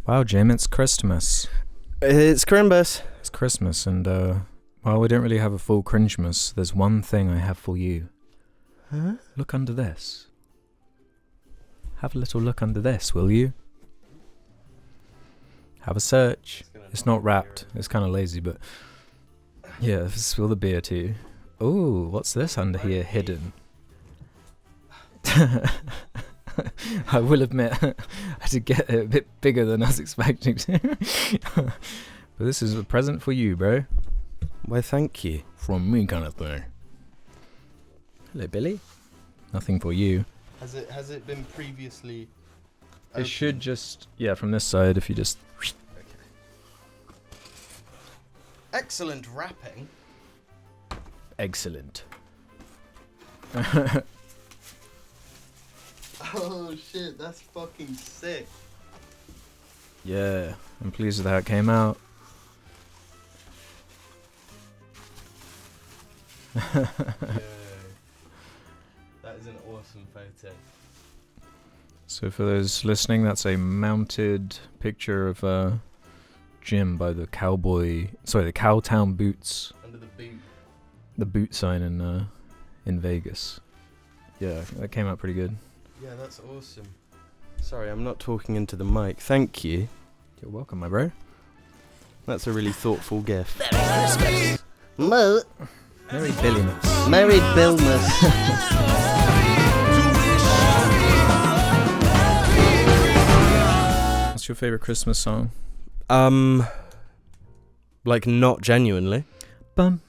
Wow, Jim, it's Christmas. It's Christmas. It's Christmas, and, while we don't really have a full Cringemas, there's one thing I have for you. Huh? Look under this. Have a little look under this, will you? Have a search. It's not wrapped. It's kind of lazy, but... Yeah, spill the beer too. Ooh, what's this under here hidden? I will admit, I had to get it a bit bigger than I was expecting to. But this is a present for you, bro. Why, thank you. From me, kind of thing. Hello, Billy. Nothing for you. Has it been previously... It should just... Yeah, from this side, if you just... Okay. Excellent wrapping. Excellent. Oh shit, that's fucking sick. Yeah, I'm pleased with how it came out. Yeah. That is an awesome photo. So for those listening, that's a mounted picture of Jim by the Cowtown Boots. Under the boot. The boot sign in Vegas. Yeah, that came out pretty good. Yeah, that's awesome. Sorry, I'm not talking into the mic. Thank you. You're welcome, my bro. That's a really thoughtful gift. Merry Billiness. Merry Billmas. What's your favorite Christmas song? Like not genuinely. Bum.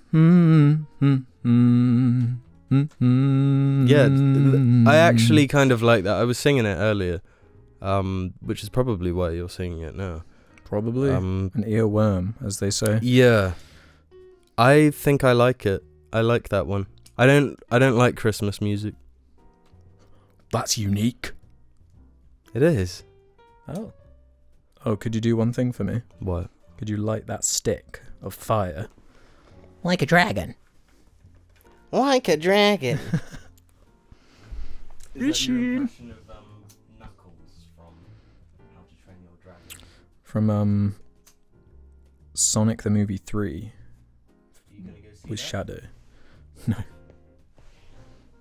Yeah, I actually kind of like that. I was singing it earlier, which is probably why you're singing it now. Probably an earworm, as they say. Yeah, I think I like it. I like that one. I don't like Christmas music. That's unique. It is. Oh, could you do one thing for me? What? Could you light that stick of fire? Like a dragon. Like a dragon. Is that your impression of Knuckles from How to Train Your Dragon? From Sonic the Movie 3 Are you gonna go see with that? Shadow. No.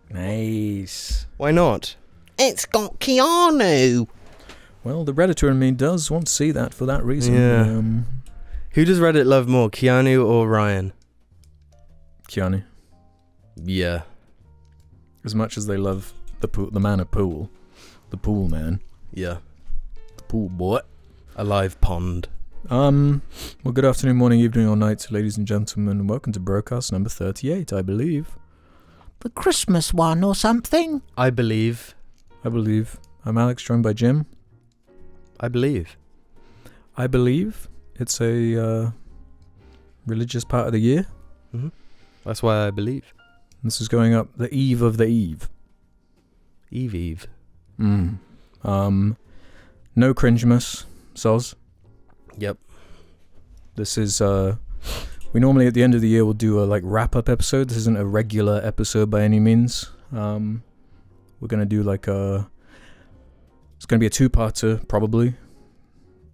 Nice. Why not? It's got Keanu. Well, the Redditor in me does want to see that for that reason. Yeah. Who does Reddit love more, Keanu or Ryan? Keanu. Yeah. As much as they love the man of pool. The pool man. Yeah. The pool boy. A live pond. Well, good afternoon, morning, evening, or night, ladies and gentlemen. Welcome to broadcast number 38, I believe. The Christmas one or something? I believe. I'm Alex, joined by Jim. I believe. I believe it's a religious part of the year. Mm-hmm. That's why I believe. This is going up the eve of the eve. Eve. No Cringemas, soz. Yep. This is, we normally at the end of the year will do a wrap-up episode. This isn't a regular episode by any means. We're going to do it's going to be a two-parter, probably.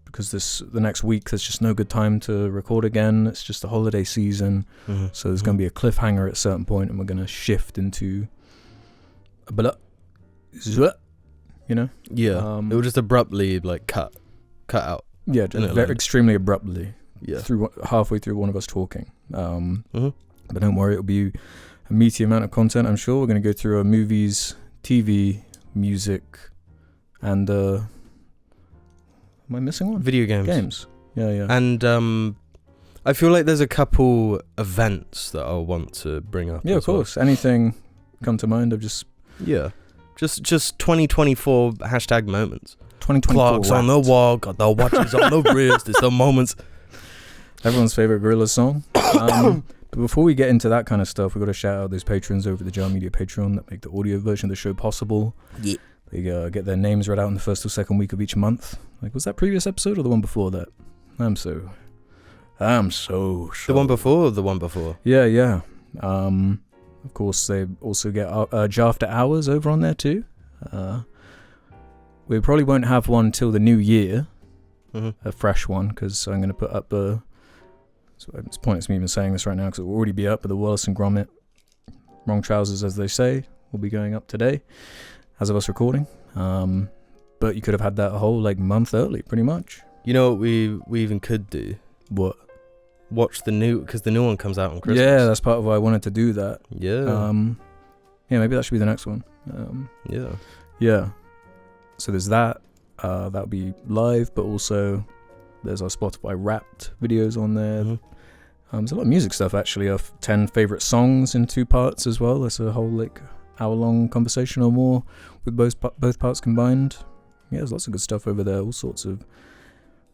Because the next week, there's just no good time to record again. It's just the holiday season. Mm-hmm. So there's going to be a cliffhanger at a certain point, and we're going to shift into a you know? Yeah. It will just abruptly cut out. Yeah, extremely abruptly. Yeah. Halfway through one of us talking. Mm-hmm. But don't worry, it'll be a meaty amount of content, I'm sure. We're going to go through our movies, TV, music, and am I missing one? Video Games. Yeah. And I feel like there's a couple events that I'll want to bring up. Yeah, of course. Anything come to mind? Just 2024 hashtag moments. 2024 Clocks on the wall, got the watches on the wrist. It's the moments. Everyone's favorite Gorillaz song. But before we get into that kind of stuff, we've got to shout out those patrons over the Jar Media Patreon that make the audio version of the show possible. Yeah. They get their names read out in the first or second week of each month. Was that previous episode or the one before that? I'm so The one before or the one before? Yeah. Of course, they also get Jar After Hours over on there too. We probably won't have one till the new year, a fresh one, because I'm going to put up the... So it's pointless me even saying this right now because it will already be up, but the Wallace and Gromit Wrong Trousers, as they say, will be going up today as of us recording. But you could have had that a whole month early, pretty much. You know what we even could do? What? Watch the new, because the new one comes out on Christmas. Yeah, that's part of why I wanted to do that. Yeah. Yeah, maybe that should be the next one. Yeah. So there's that. That'll be live, but also there's our Spotify Wrapped videos on there. Mm-hmm. There's a lot of music stuff actually, of 10 favorite songs in 2 parts as well. There's a whole hour-long conversation or more with both parts combined. Yeah, there's lots of good stuff over there. All sorts of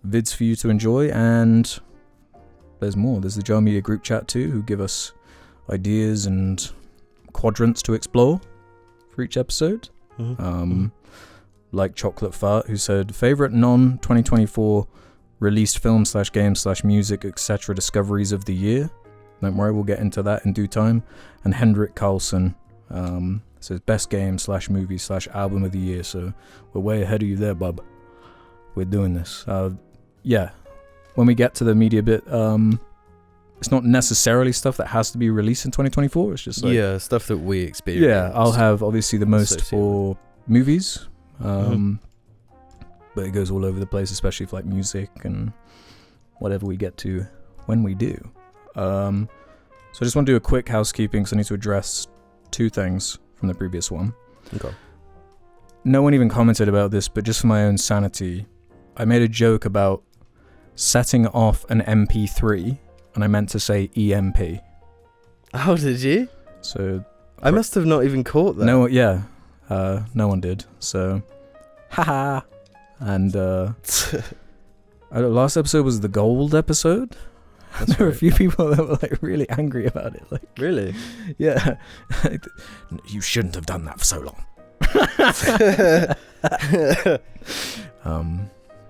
vids for you to enjoy, and there's more. There's the Jar Media group chat too, who give us ideas and quadrants to explore for each episode. Like Chocolate Fart, who said favorite non-2024 released film / game / music etc. discoveries of the year. Don't worry, we'll get into that in due time. And Hendrik Carlson says best game / movie / album of the year. So we're way ahead of you there, bub. We're doing this. Yeah, when we get to the media bit, it's not necessarily stuff that has to be released in 2024. It's just stuff that we experience. Yeah, I'll have obviously the most for movies. But it goes all over the place, especially for music and whatever we get to when we do. So I just want to do a quick housekeeping because I need to address 2 things from the previous one. Okay. No one even commented about this, but just for my own sanity, I made a joke about setting off an MP3, and I meant to say EMP. How did you? So I must have not even caught that. No one did. So, haha. And last episode was the gold episode. There were a few people that were really angry about it. Really? Yeah. You shouldn't have done that for so long.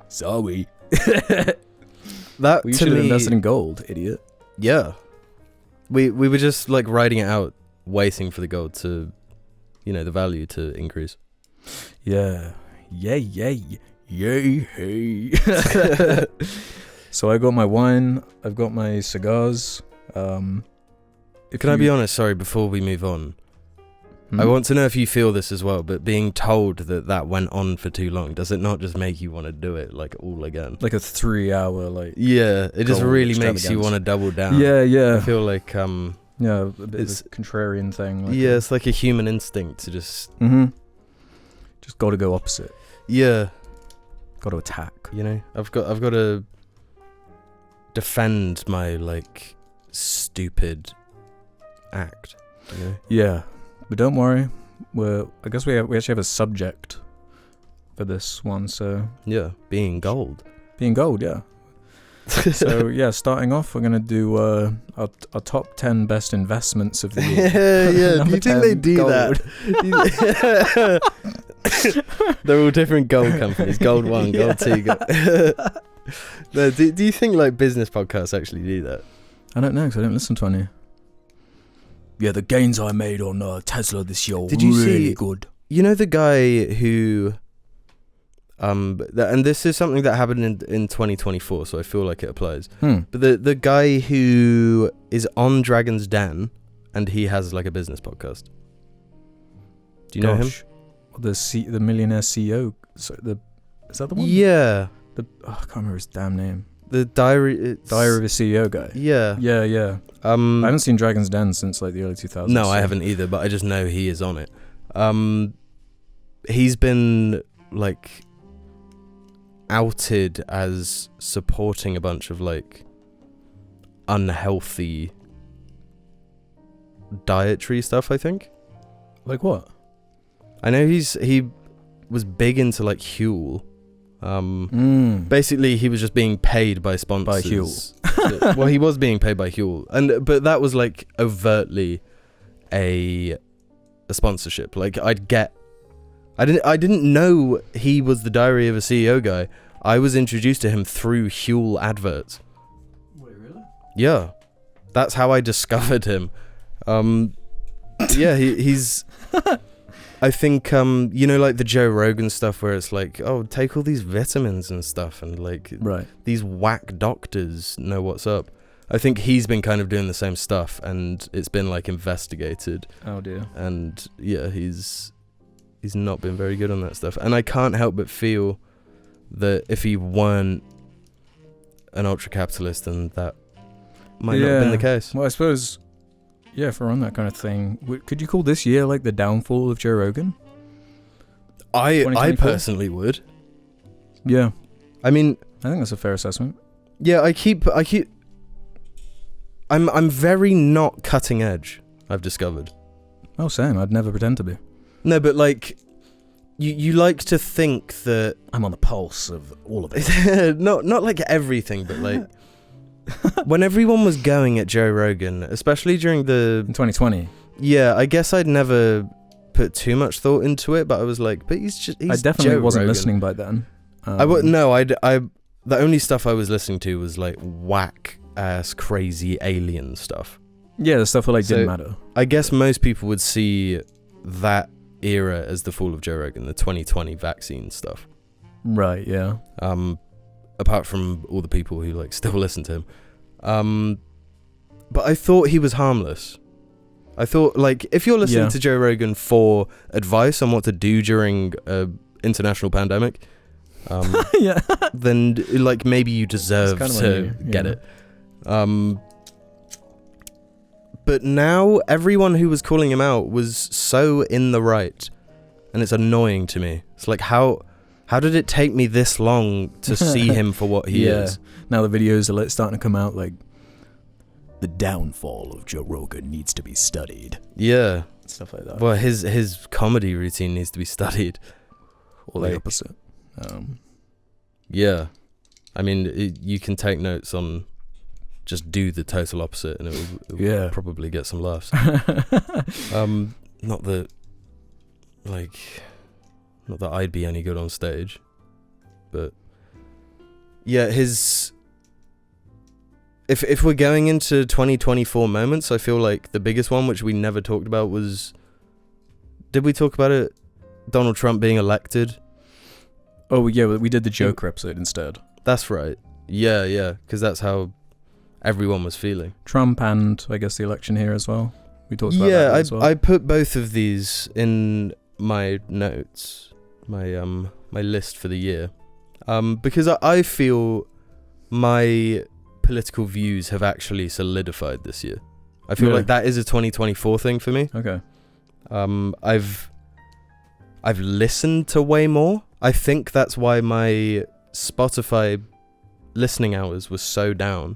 Sorry. That you should have invested in gold, idiot. Yeah. We were just riding it out, waiting for the gold to, the value to increase. Yeah. Yay. So I got my wine, I've got my cigars. Can I be honest, sorry, before we move on? I want to know if you feel this as well, but being told that went on for too long, does it not just make you want to do it all again? Like a 3-hour Yeah, it just really makes you want to double down. Yeah. I feel like yeah, a bit of a contrarian thing. It's like a human instinct to just just got to go opposite. Yeah. Got to attack. I've got to defend my stupid act. Yeah. But don't worry, I guess we actually have a subject for this one, so... Yeah, being gold. Being gold, yeah. So, yeah, starting off, we're going to do our top 10 best investments of the year. Yeah, do you think they do gold. That? They're all different gold companies. Gold 1, Gold 2. No, do you think, business podcasts actually do that? I don't know, because I don't listen to any. Yeah, the gains I made on Tesla this year were really good. You know the guy who... and this is something that happened in 2024, so I feel like it applies. But the guy who is on Dragon's Den, and he has a business podcast. Do you know him? The millionaire CEO. So is that the one? Yeah. I can't remember his damn name. The Diary of a CEO guy. Yeah. Yeah. I haven't seen Dragon's Den since the early 2000s. No, I haven't either, but I just know he is on it. He's been outed as supporting a bunch of unhealthy dietary stuff, I think. Like what? I know he was big into Huel. Basically he was just being paid by sponsors. By Huel. Well, he was being paid by Huel, but that was overtly a sponsorship. I didn't know he was the Diary of a CEO guy. I was introduced to him through Huel adverts. Wait, really? Yeah, that's how I discovered him. Yeah, he's I think you know, like the Joe Rogan stuff where it's like, oh, take all these vitamins and stuff, and like Right. these whack doctors know what's up. I think he's been kind of doing the same stuff, and it's been like investigated. Oh dear. And yeah, he's not been very good on that stuff. And I can't help but feel that if he weren't an ultra capitalist, then that might not have been the case. Well, I suppose, yeah, if we're on that kind of thing, could you call this year like the downfall of Joe Rogan? I personally would. Yeah. I mean, I think that's a fair assessment. yeah, I'm very not cutting edge, I've discovered. Oh, same. I'd never pretend to be. No, but like, you like to think that I'm on the pulse of all of it. not like everything, but like when everyone was going at Joe Rogan, especially during In 2020. yeah, I guess I'd never put too much thought into it, but I was like, but he's I definitely Joe wasn't Rogan. listening by then. The only stuff I was listening to was like whack ass crazy alien stuff. Yeah, the stuff that like So- didn't matter. I guess most people would see that era as the fall of Joe Rogan, the 2020 vaccine stuff. Right, yeah. Apart from all the people who like still listen to him. But I thought he was harmless. I thought, like, if you're listening to Joe Rogan for advice on what to do during a international pandemic, Yeah. then like maybe you deserve It's to kinda like get it. But now everyone who was calling him out was so in the right, and it's annoying to me. It's like, how did it take me this long to see him for what he is? Now the videos are like starting to come out like, the downfall of Joe Rogan needs to be studied. Yeah. Stuff like that. Well, his comedy routine needs to be studied. Or the opposite. Yeah. I mean, you can take notes on just do the total opposite, and it will probably get some laughs. Not that I'd be any good on stage, but yeah, if we're going into 2024 moments, I feel like the biggest one, which we never talked about, was, did we talk about it? Donald Trump being elected. Oh yeah, we did the Joker episode instead. That's right. Yeah, because that's how everyone was feeling. Trump and I guess the election here as well. We talked about that as well. I put both of these in my notes, my list for the year, because I feel my political views have actually solidified this year. I feel like that is a 2024 thing for me. Okay. I've listened to way more. I think that's why my Spotify listening hours was so down.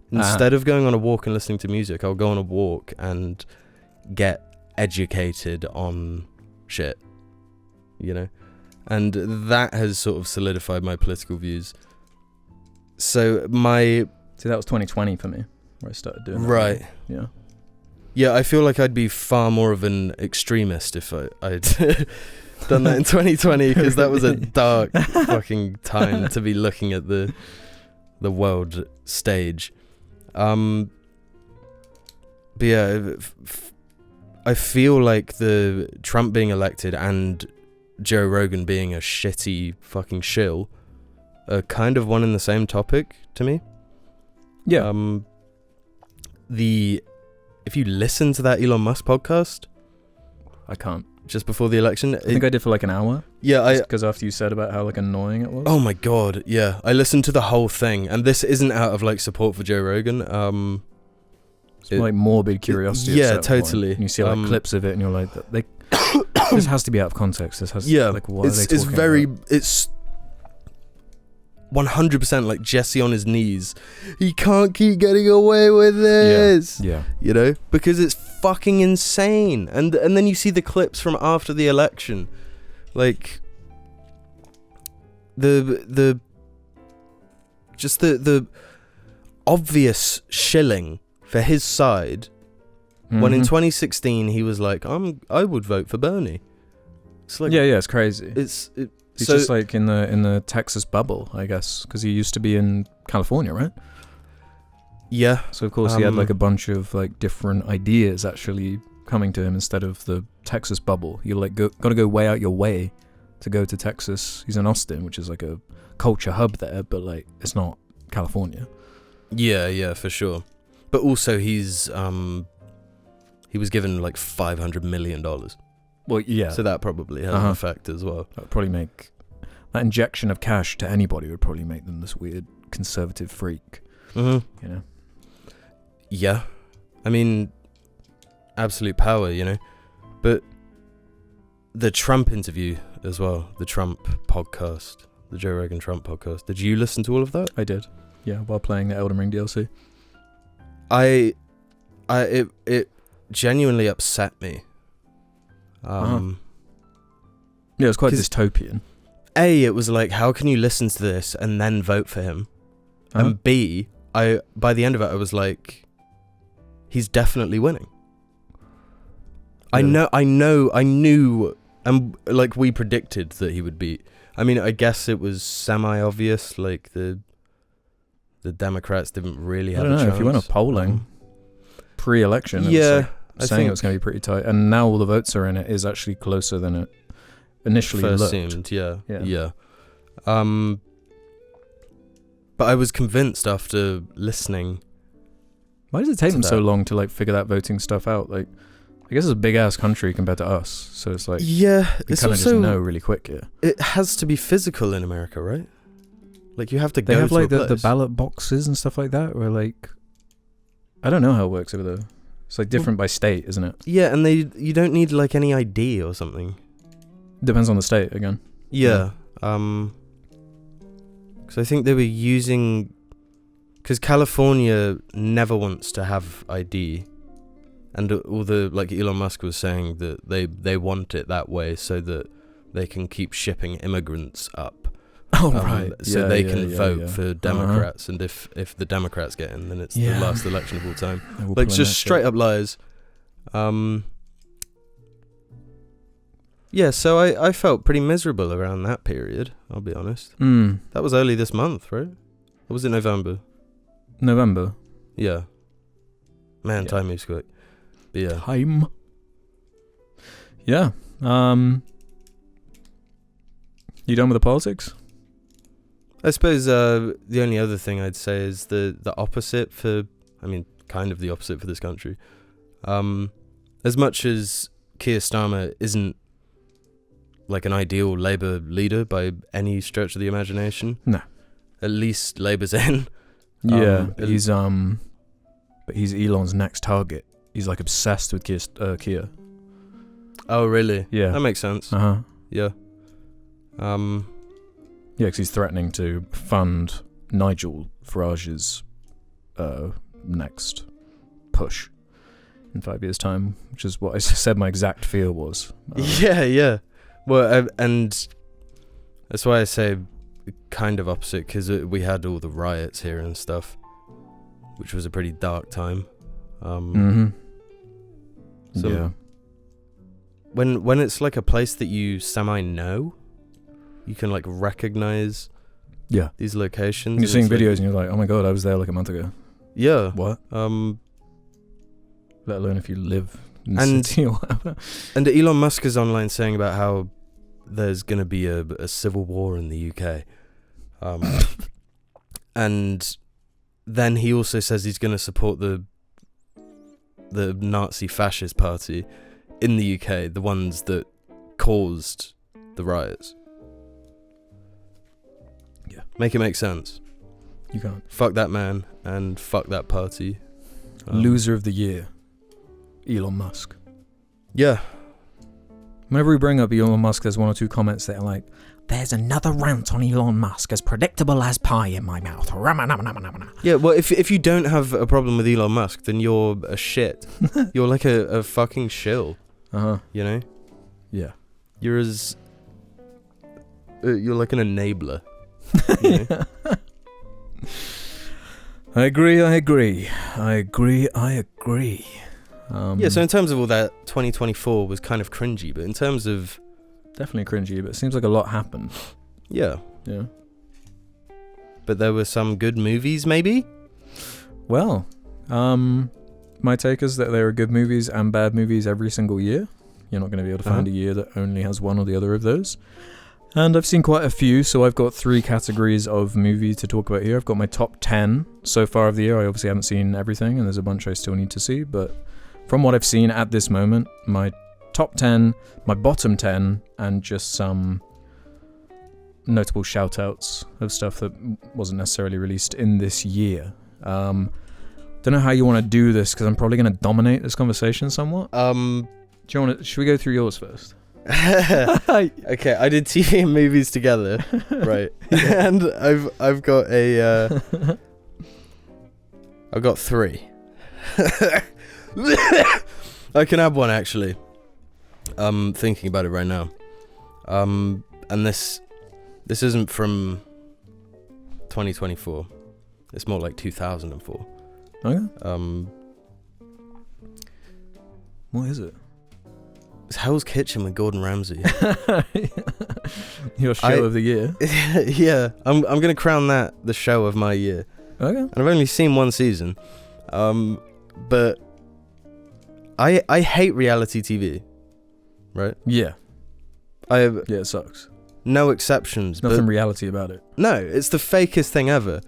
Instead of going on a walk and listening to music, I'll go on a walk and get educated on shit, you know? And that has sort of solidified my political views. So See, that was 2020 for me, where I started doing that. Right. Yeah. Yeah, I feel like I'd be far more of an extremist if I'd done that in 2020, because that was a dark fucking time to be looking at the world stage. But yeah, I feel like the Trump being elected and Joe Rogan being a shitty fucking shill are kind of one and the same topic to me. Yeah. If you listen to that Elon Musk podcast, I can't. just before the election, I think I did for like an hour. Yeah, because after you said about how like annoying it was. Oh my god, yeah. I listened to the whole thing, and this isn't out of like support for Joe Rogan. It's like morbid curiosity. Yeah, at a certain totally. point. And you see like clips of it, and you're like, this has to be out of context. This has like what are they talking about? It's 100% like Jesse on his knees. He can't keep getting away with this. Yeah. You know, because it's fucking insane. And then you see the clips from after the election, like the obvious shilling for his side. When in 2016 he was like, I would vote for Bernie. It's like, yeah, it's crazy. He's just like in the Texas bubble, I guess, because he used to be in California, right? Yeah. So of course he had like a bunch of like different ideas actually coming to him instead of the Texas bubble. You like got to go way out your way to go to Texas. He's in Austin, which is like a culture hub there, but like it's not California. Yeah, for sure. But also he was given like $500 million. Well, yeah. So that probably has an effect as well. That would probably make that injection of cash to anybody would probably make them this weird conservative freak. Mm-hmm. You know. Yeah, I mean, absolute power, you know. But the Trump interview as well, the Trump podcast, the Joe Rogan Trump podcast. Did you listen to all of that? I did. Yeah, while playing the Elden Ring DLC. It genuinely upset me. Yeah, it was quite dystopian. A, it was like, how can you listen to this and then vote for him? And B, by the end of it, I was like, he's definitely winning. Really? I knew, and like we predicted that he would beat. I mean, I guess it was semi-obvious, like the Democrats didn't really have a chance. If you went off polling pre-election, it was like saying it was going to be pretty tight, and now all the votes are in, it is actually closer than it initially first looked. seemed. Yeah. But I was convinced after listening. Why does it take them so long to like figure that voting stuff out? Like, I guess it's a big ass country compared to us, so it's like you kind of just know really quick. Yeah, it has to be physical in America, right? Like you have to they go have to like a the place. ballot boxes and stuff like that, where like I don't know how it works over there. It's like different by state, isn't it? Yeah, and you don't need like any ID or something. Depends on the state again. Yeah. Because I think they were using, because California never wants to have ID, and all the like Elon Musk was saying that they want it that way so that they can keep shipping immigrants up. Oh right. So they can vote for Democrats, and if the Democrats get in, then it's the last election of all time. Like just straight up lies. Yeah, so I felt pretty miserable around that period, I'll be honest. That was early this month, right? Or was it November? November. Yeah. Man, Yeah. time moves quick. But yeah. Time. Yeah. You done with the politics? I suppose the only other thing I'd say is the opposite kind of the opposite for this country. As much as Keir Starmer isn't like an ideal Labour leader by any stretch of the imagination. No. At least Labour's in. Yeah, he's but he's Elon's next target. He's like obsessed with Keir. Oh, really? Yeah. That makes sense. Yeah, Yeah. because he's threatening to fund Nigel Farage's next push in 5 years' time, which is what I said my exact fear was. Yeah. Well, and that's why I say kind of opposite, because we had all the riots here and stuff, which was a pretty dark time. So yeah. When it's like a place that you semi-know, you can like recognize these locations. You're seeing videos and you're like, oh my god, I was there like a month ago. Yeah. What? Let alone if you live in the And- city or whatever. And Elon Musk is online saying about how there's going to be a civil war in the UK. And then he also says he's going to support the Nazi fascist party in the UK, the ones that caused the riots. Yeah. Make it make sense. You can't. Fuck that man and fuck that party. Loser of the year, Elon Musk. Yeah. Whenever we bring up Elon Musk, there's one or two comments that are like, There's another rant on Elon Musk, as predictable as pie in my mouth. Yeah, well, if you don't have a problem with Elon Musk, then you're a shit. You're like a fucking shill, you know? Yeah. You're you're like an enabler. You know? I agree. Yeah, so in terms of all that, 2024 was kind of cringy, but in terms of... Definitely cringy, but it seems like a lot happened. Yeah. Yeah. But there were some good movies, maybe? Well, my take is that there are good movies and bad movies every single year. You're not going to be able to find a year that only has one or the other of those. And I've seen quite a few, so I've got 3 categories of movies to talk about here. I've got my top 10 so far of the year. I obviously haven't seen everything, and there's a bunch I still need to see, but from what I've seen at this moment, my top 10, my bottom 10, and just some notable shout-outs of stuff that wasn't necessarily released in this year. Don't know how you want to do this, because I'm probably going to dominate this conversation somewhat. Do you want to? Should we go through yours first? Okay, I did TV and movies together, right? And I've got I've got 3. I can add one actually. Thinking about it right now. And this isn't from 2024. It's more like 2004. Okay. What is it? It's Hell's Kitchen with Gordon Ramsay. Your show of the year. Yeah, I'm gonna crown that the show of my year. Okay. And I've only seen 1 season, but I hate reality TV, right? Yeah. Yeah, it sucks. No exceptions. There's nothing but reality about it. no, it's the fakest thing ever.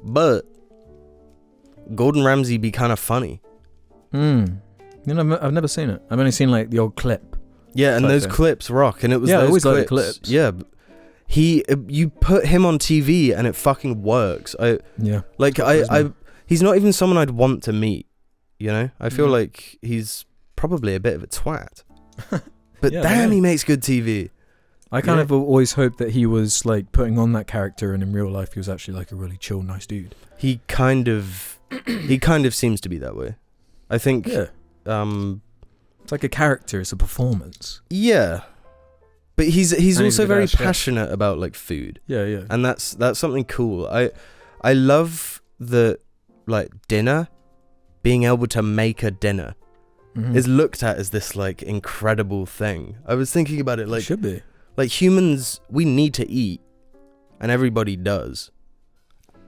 But Gordon Ramsay be kind of funny. You know, I've never seen it. I've only seen like the old clip. Yeah, and those clips rock, and it was I those always clips. like the clips. Yeah, you put him on TV and it fucking works. He's not even someone I'd want to meet. You know, I feel like he's probably a bit of a twat. But damn, he makes good TV. I kind of always hoped that he was like putting on that character, and in real life he was actually like a really chill, nice dude. He kind of seems to be that way. I think. Yeah. It's like a character. It's a performance. Yeah. But he's also very passionate about like food. Yeah. And that's something cool. I love the like dinner, being able to make a dinner is looked at as this like incredible thing. I was thinking about it like it should be. Like humans, we need to eat, and everybody does.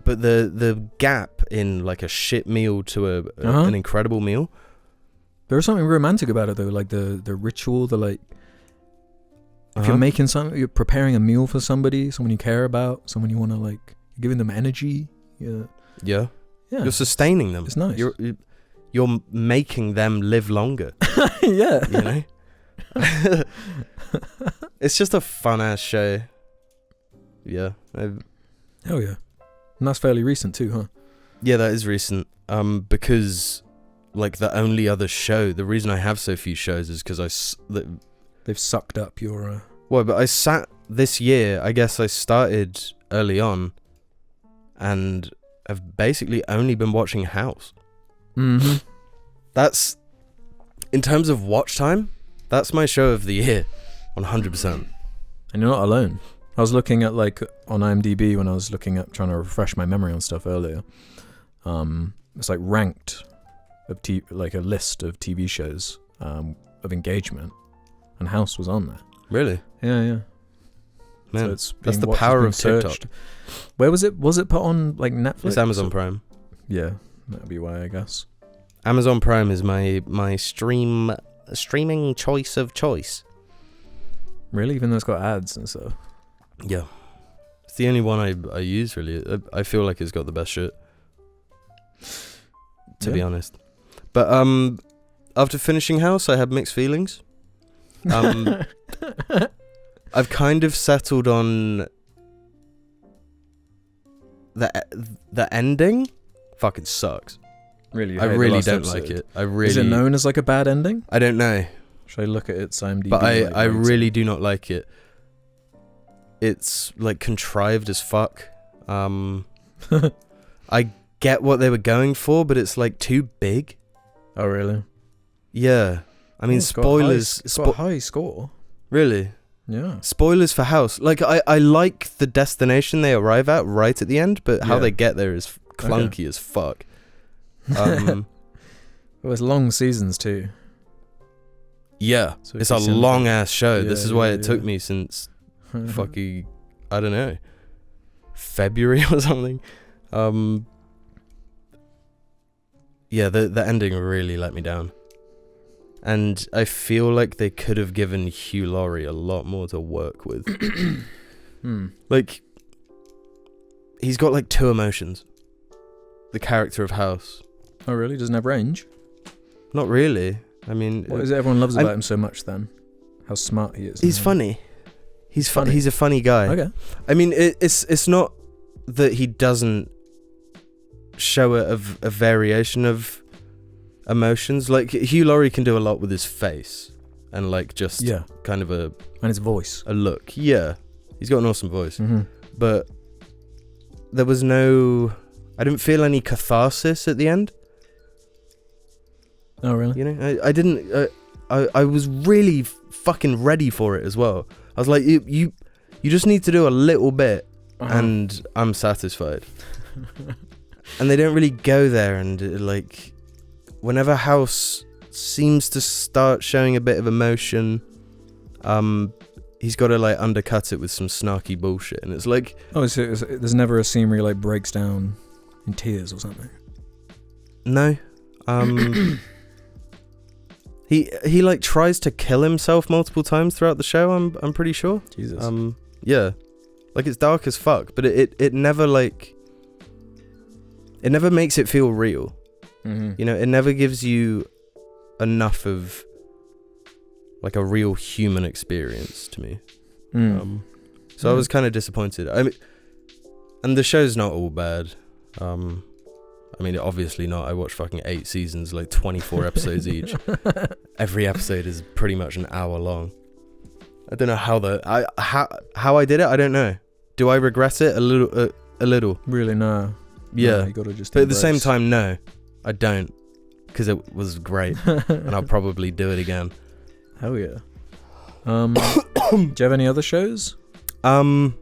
But the gap in like a shit meal to an incredible meal. There's something romantic about it though, like the ritual, the like. If you're making something, you're preparing a meal for somebody, someone you care about, someone you want to like, you're giving them energy. Yeah. You're sustaining them. It's nice. You're making them live longer. Yeah. You know? It's just a fun ass show. Yeah. Hell yeah. And that's fairly recent too, huh? Yeah, that is recent. Because like the only other show, the reason I have so few shows is because they've sucked up your. Well, but I sat this year. I guess I started early on, and I've basically only been watching House. That's in terms of watch time. That's my show of the year, 100%. And you're not alone. I was looking at like on IMDb when I was looking at trying to refresh my memory on stuff earlier. It's like ranked of like a list of TV shows of engagement, and House was on there. Really? Yeah. Man, so that's the power of TikTok. Where was it? Was it put on like Netflix? It's Amazon Prime. Yeah, that'd be why I guess. Amazon Prime is my streaming choice of choice. Really? Even though it's got ads and stuff? Yeah. It's the only one I use, really. I feel like it's got the best shit. To be honest. But after finishing House, I had mixed feelings. I've kind of settled on the ending. Fucking sucks. Really? I really don't like it. Is it known as like a bad ending? I don't know. Should I look at its IMDb? But I really do not like it. It's like contrived as fuck. I get what they were going for, but it's like too big. Oh really? Yeah. I mean, spoilers. It's got a high score. Really? Yeah. Spoilers for House. Like I like the destination they arrive at right at the end, but how they get there is clunky as fuck. It was long seasons too. Yeah, so it's a long ass show. This is why it took me since fucking I don't know, February or something. yeah, the ending really let me down. And I feel like they could have given Hugh Laurie a lot more to work with. Like, he's got like 2 emotions. The character of House. Oh, really? Doesn't have range? Not really. I mean... What is it everyone loves about him so much, then? How smart he is. He's funny. He's funny. He's a funny guy. Okay. I mean, it's not that he doesn't show a variation of emotions. Like, Hugh Laurie can do a lot with his face and like just kind of and his voice, a look. Yeah, he's got an awesome voice. But there was I didn't feel any catharsis at the end. Oh, really? You know, I didn't. I was really fucking ready for it as well. I was like, you just need to do a little bit, and I'm satisfied. And they don't really go there, and like, whenever House seems to start showing a bit of emotion, he's got to like undercut it with some snarky bullshit, and it's like, there's never a scene where he like breaks down in tears or something. No. He like tries to kill himself multiple times throughout the show. I'm pretty sure. Jesus. Yeah, like it's dark as fuck, but it never like, it never makes it feel real. You know, it never gives you enough of like a real human experience to me. So I was kind of disappointed. I mean, and the show's not all bad. I mean, obviously not. I watched fucking 8 seasons, like 24 episodes each. Every episode is pretty much an hour long. I don't know how I did it. I don't know. Do I regret it? A little. Really, no. Yeah. No, you gotta just. But at the same time, no, I don't, because it was great, and I'll probably do it again. Hell yeah. Do you have any other shows? No.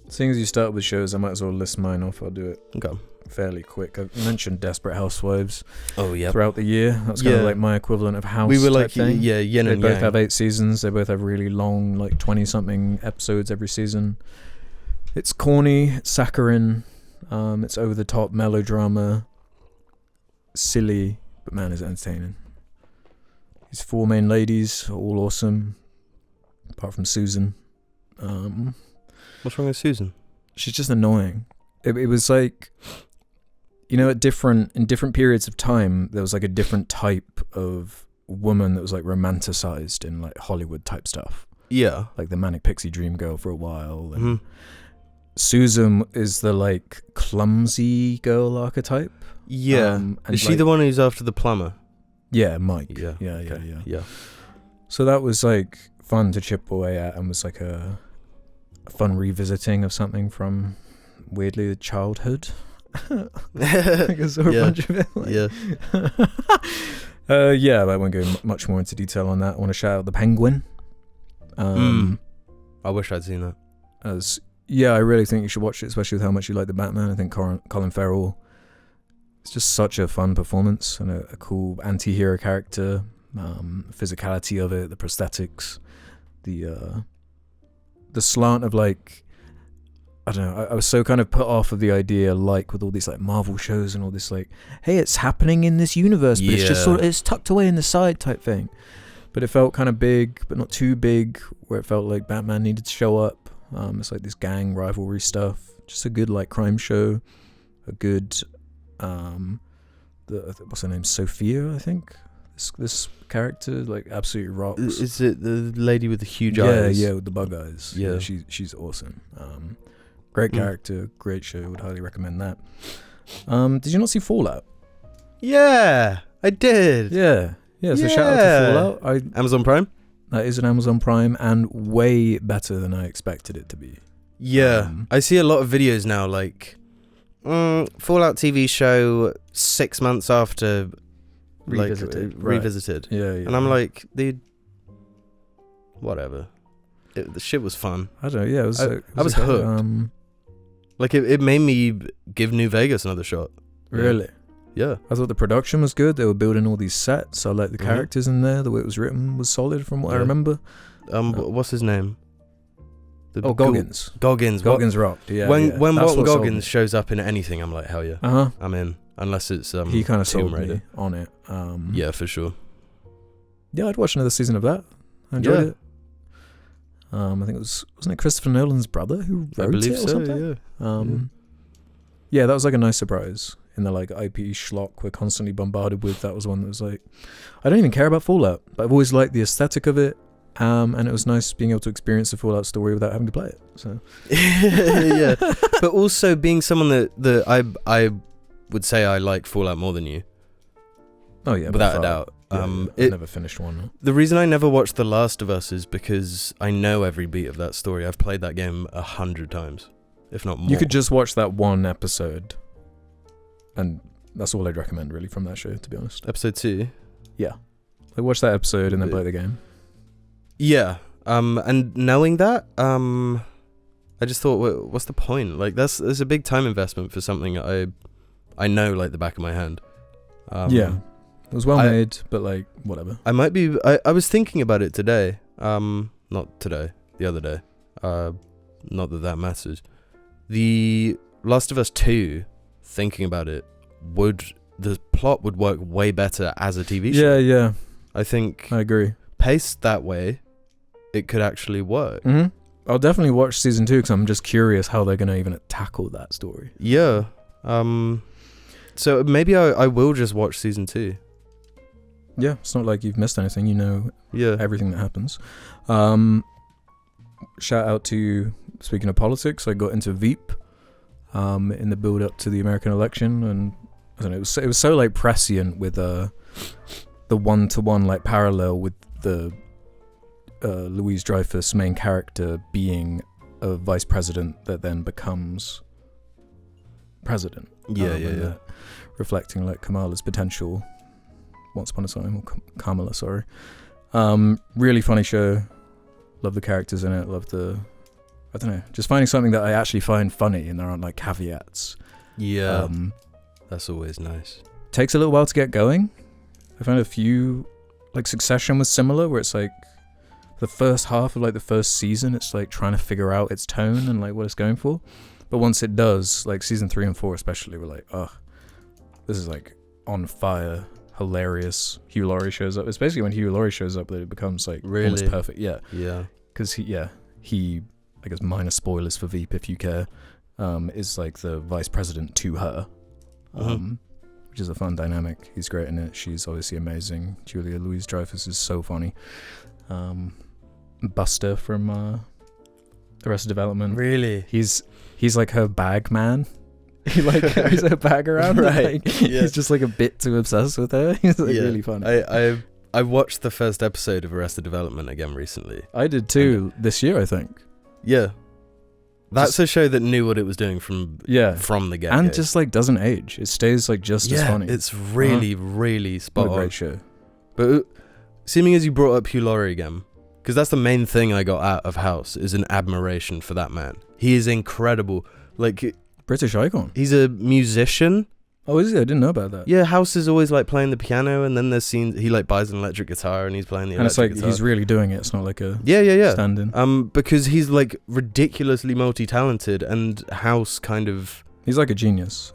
Seeing as you start with shows, I might as well list mine off. I'll do it Okay. fairly quick. I've mentioned Desperate Housewives Yeah. throughout the year. That's kind of like my equivalent of House. We were like, thing. yin they and yang. both have 8 seasons. They both have really long, like 20-something episodes every season. It's corny, it's saccharine, it's over the top melodrama, silly, but man, is it entertaining. These 4 main ladies are all awesome, apart from Susan. What's wrong with Susan? She's just annoying. It was like, you know, in different periods of time, there was like a different type of woman that was like romanticized in like Hollywood type stuff. Yeah. Like the Manic Pixie Dream Girl for a while. And Susan is the like clumsy girl archetype. Yeah. Is she the one who's after the plumber? Yeah, Mike. Yeah. So that was like fun to chip away at, and was like a fun revisiting of something from weirdly childhood. I guess a bunch of it. Yeah, but I won't go much more into detail on that. I want to shout out The Penguin. I wish I'd seen that. I really think you should watch it, especially with how much you like the Batman. I think Colin Farrell, it's just such a fun performance and a cool anti-hero character. Physicality of it, the prosthetics, the slant of like, I don't know, I was so kind of put off of the idea, like with all these like Marvel shows and all this like, hey, it's happening in this universe, but it's just sort of, it's tucked away in the side type thing. But it felt kind of big, but not too big, where it felt like Batman needed to show up. It's like this gang rivalry stuff. Just a good like crime show. A good, what's her name? Sophia, I think. This character like absolutely rocks. Is it the lady with the huge eyes? Yeah, with the bug eyes. Yeah, she's awesome. Great character, great show. Would highly recommend that. Did you not see Fallout? Yeah, I did. Yeah. So shout out to Fallout. Amazon Prime. That is an Amazon Prime, and way better than I expected it to be. Yeah, I see a lot of videos now, like Fallout TV show 6 months after revisited. Yeah. And I'm like, dude, whatever. The shit was fun. I don't know. Yeah, I was hooked. Like it made me give New Vegas another shot. Really? Yeah. I thought the production was good. They were building all these sets. I like the characters in there. The way it was written was solid from what I remember. What's his name? Goggins. Goggins. Goggins rocked. Yeah. When That's Walton what sold Goggins me. shows up in anything, I'm like, hell yeah, I'm in. Unless it's he kind of Tomb sold Raider. me on it. Yeah, for sure. Yeah, I'd watch another season of that. I enjoyed it. I think wasn't it Christopher Nolan's brother who wrote I believe it or so. something? Yeah. Yeah, that was like a nice surprise in the like IP schlock we're constantly bombarded with. That was one that was like, I don't even care about Fallout, but I've always liked the aesthetic of it, and it was nice being able to experience the Fallout story without having to play it. So yeah, but also being someone that I would say I like Fallout more than you. Oh yeah, without by a far. doubt. I never finished one. The reason I never watched The Last of Us is because I know every beat of that story. I've played that game 100 times, if not more. You could just watch that one episode, and that's all I'd recommend really from that show, to be honest. Episode 2? Yeah. Like watch that episode and then play the game. Yeah. And knowing that, I just thought, what's the point? Like, there's a big time investment for something I know like the back of my hand. Yeah. It was well made, but like, whatever. I might be... I was thinking about it today. Not today. The other day. Not that matters. The Last of Us 2, thinking about it, the plot would work way better as a TV show. Yeah. I think... I agree. Paced that way, it could actually work. Mm-hmm. I'll definitely watch season 2 because I'm just curious how they're going to even tackle that story. Yeah. So maybe I will just watch season 2. Yeah, it's not like you've missed anything. You know everything that happens. Shout out to, speaking of politics, I got into Veep in the build up to the American election, and I don't know, it was so like prescient with the one-to-one like parallel with the Louise Dreyfus main character being a vice president that then becomes president. Yeah. Reflecting like Kamala's potential once upon a time, or Kamala, sorry. Really funny show. Love the characters in it. Love I don't know, just finding something that I actually find funny and there aren't like caveats. Yeah. That's always nice. Takes a little while to get going. I found a few, like Succession was similar, where it's like the first half of like the first season, it's like trying to figure out its tone and like what it's going for. But once it does, like season 3 and 4 especially, we're like, oh, this is like on fire, hilarious. Hugh Laurie shows up. It's basically when Hugh Laurie shows up that it becomes like almost perfect. Yeah. Because he, I guess minor spoilers for Veep if you care, is like the vice president to her, which is a fun dynamic. He's great in it. She's obviously amazing. Julia Louis-Dreyfus is so funny. Buster from Arrested Development. Really? He's like her bag man. He like carries her bag around. Right. Like, he's just like a bit too obsessed with her. He's like really funny. I watched the first episode of Arrested Development again recently. I did too this year, I think. Yeah. That's a show that knew what it was doing from the get-go. And just like doesn't age. It stays like just as funny. It's really, really spot what a on. great show. But seeming as you brought up Hugh Laurie again, because that's the main thing I got out of House, is an admiration for that man. He is incredible. Like, British icon. He's a musician. Oh, is he? I didn't know about that. Yeah, House is always like playing the piano, and then there's scenes he like buys an electric guitar and he's playing the electric guitar. And it's like he's really doing it. It's not like a stand-in. Because he's like ridiculously multi-talented, and House kind of... He's like a genius.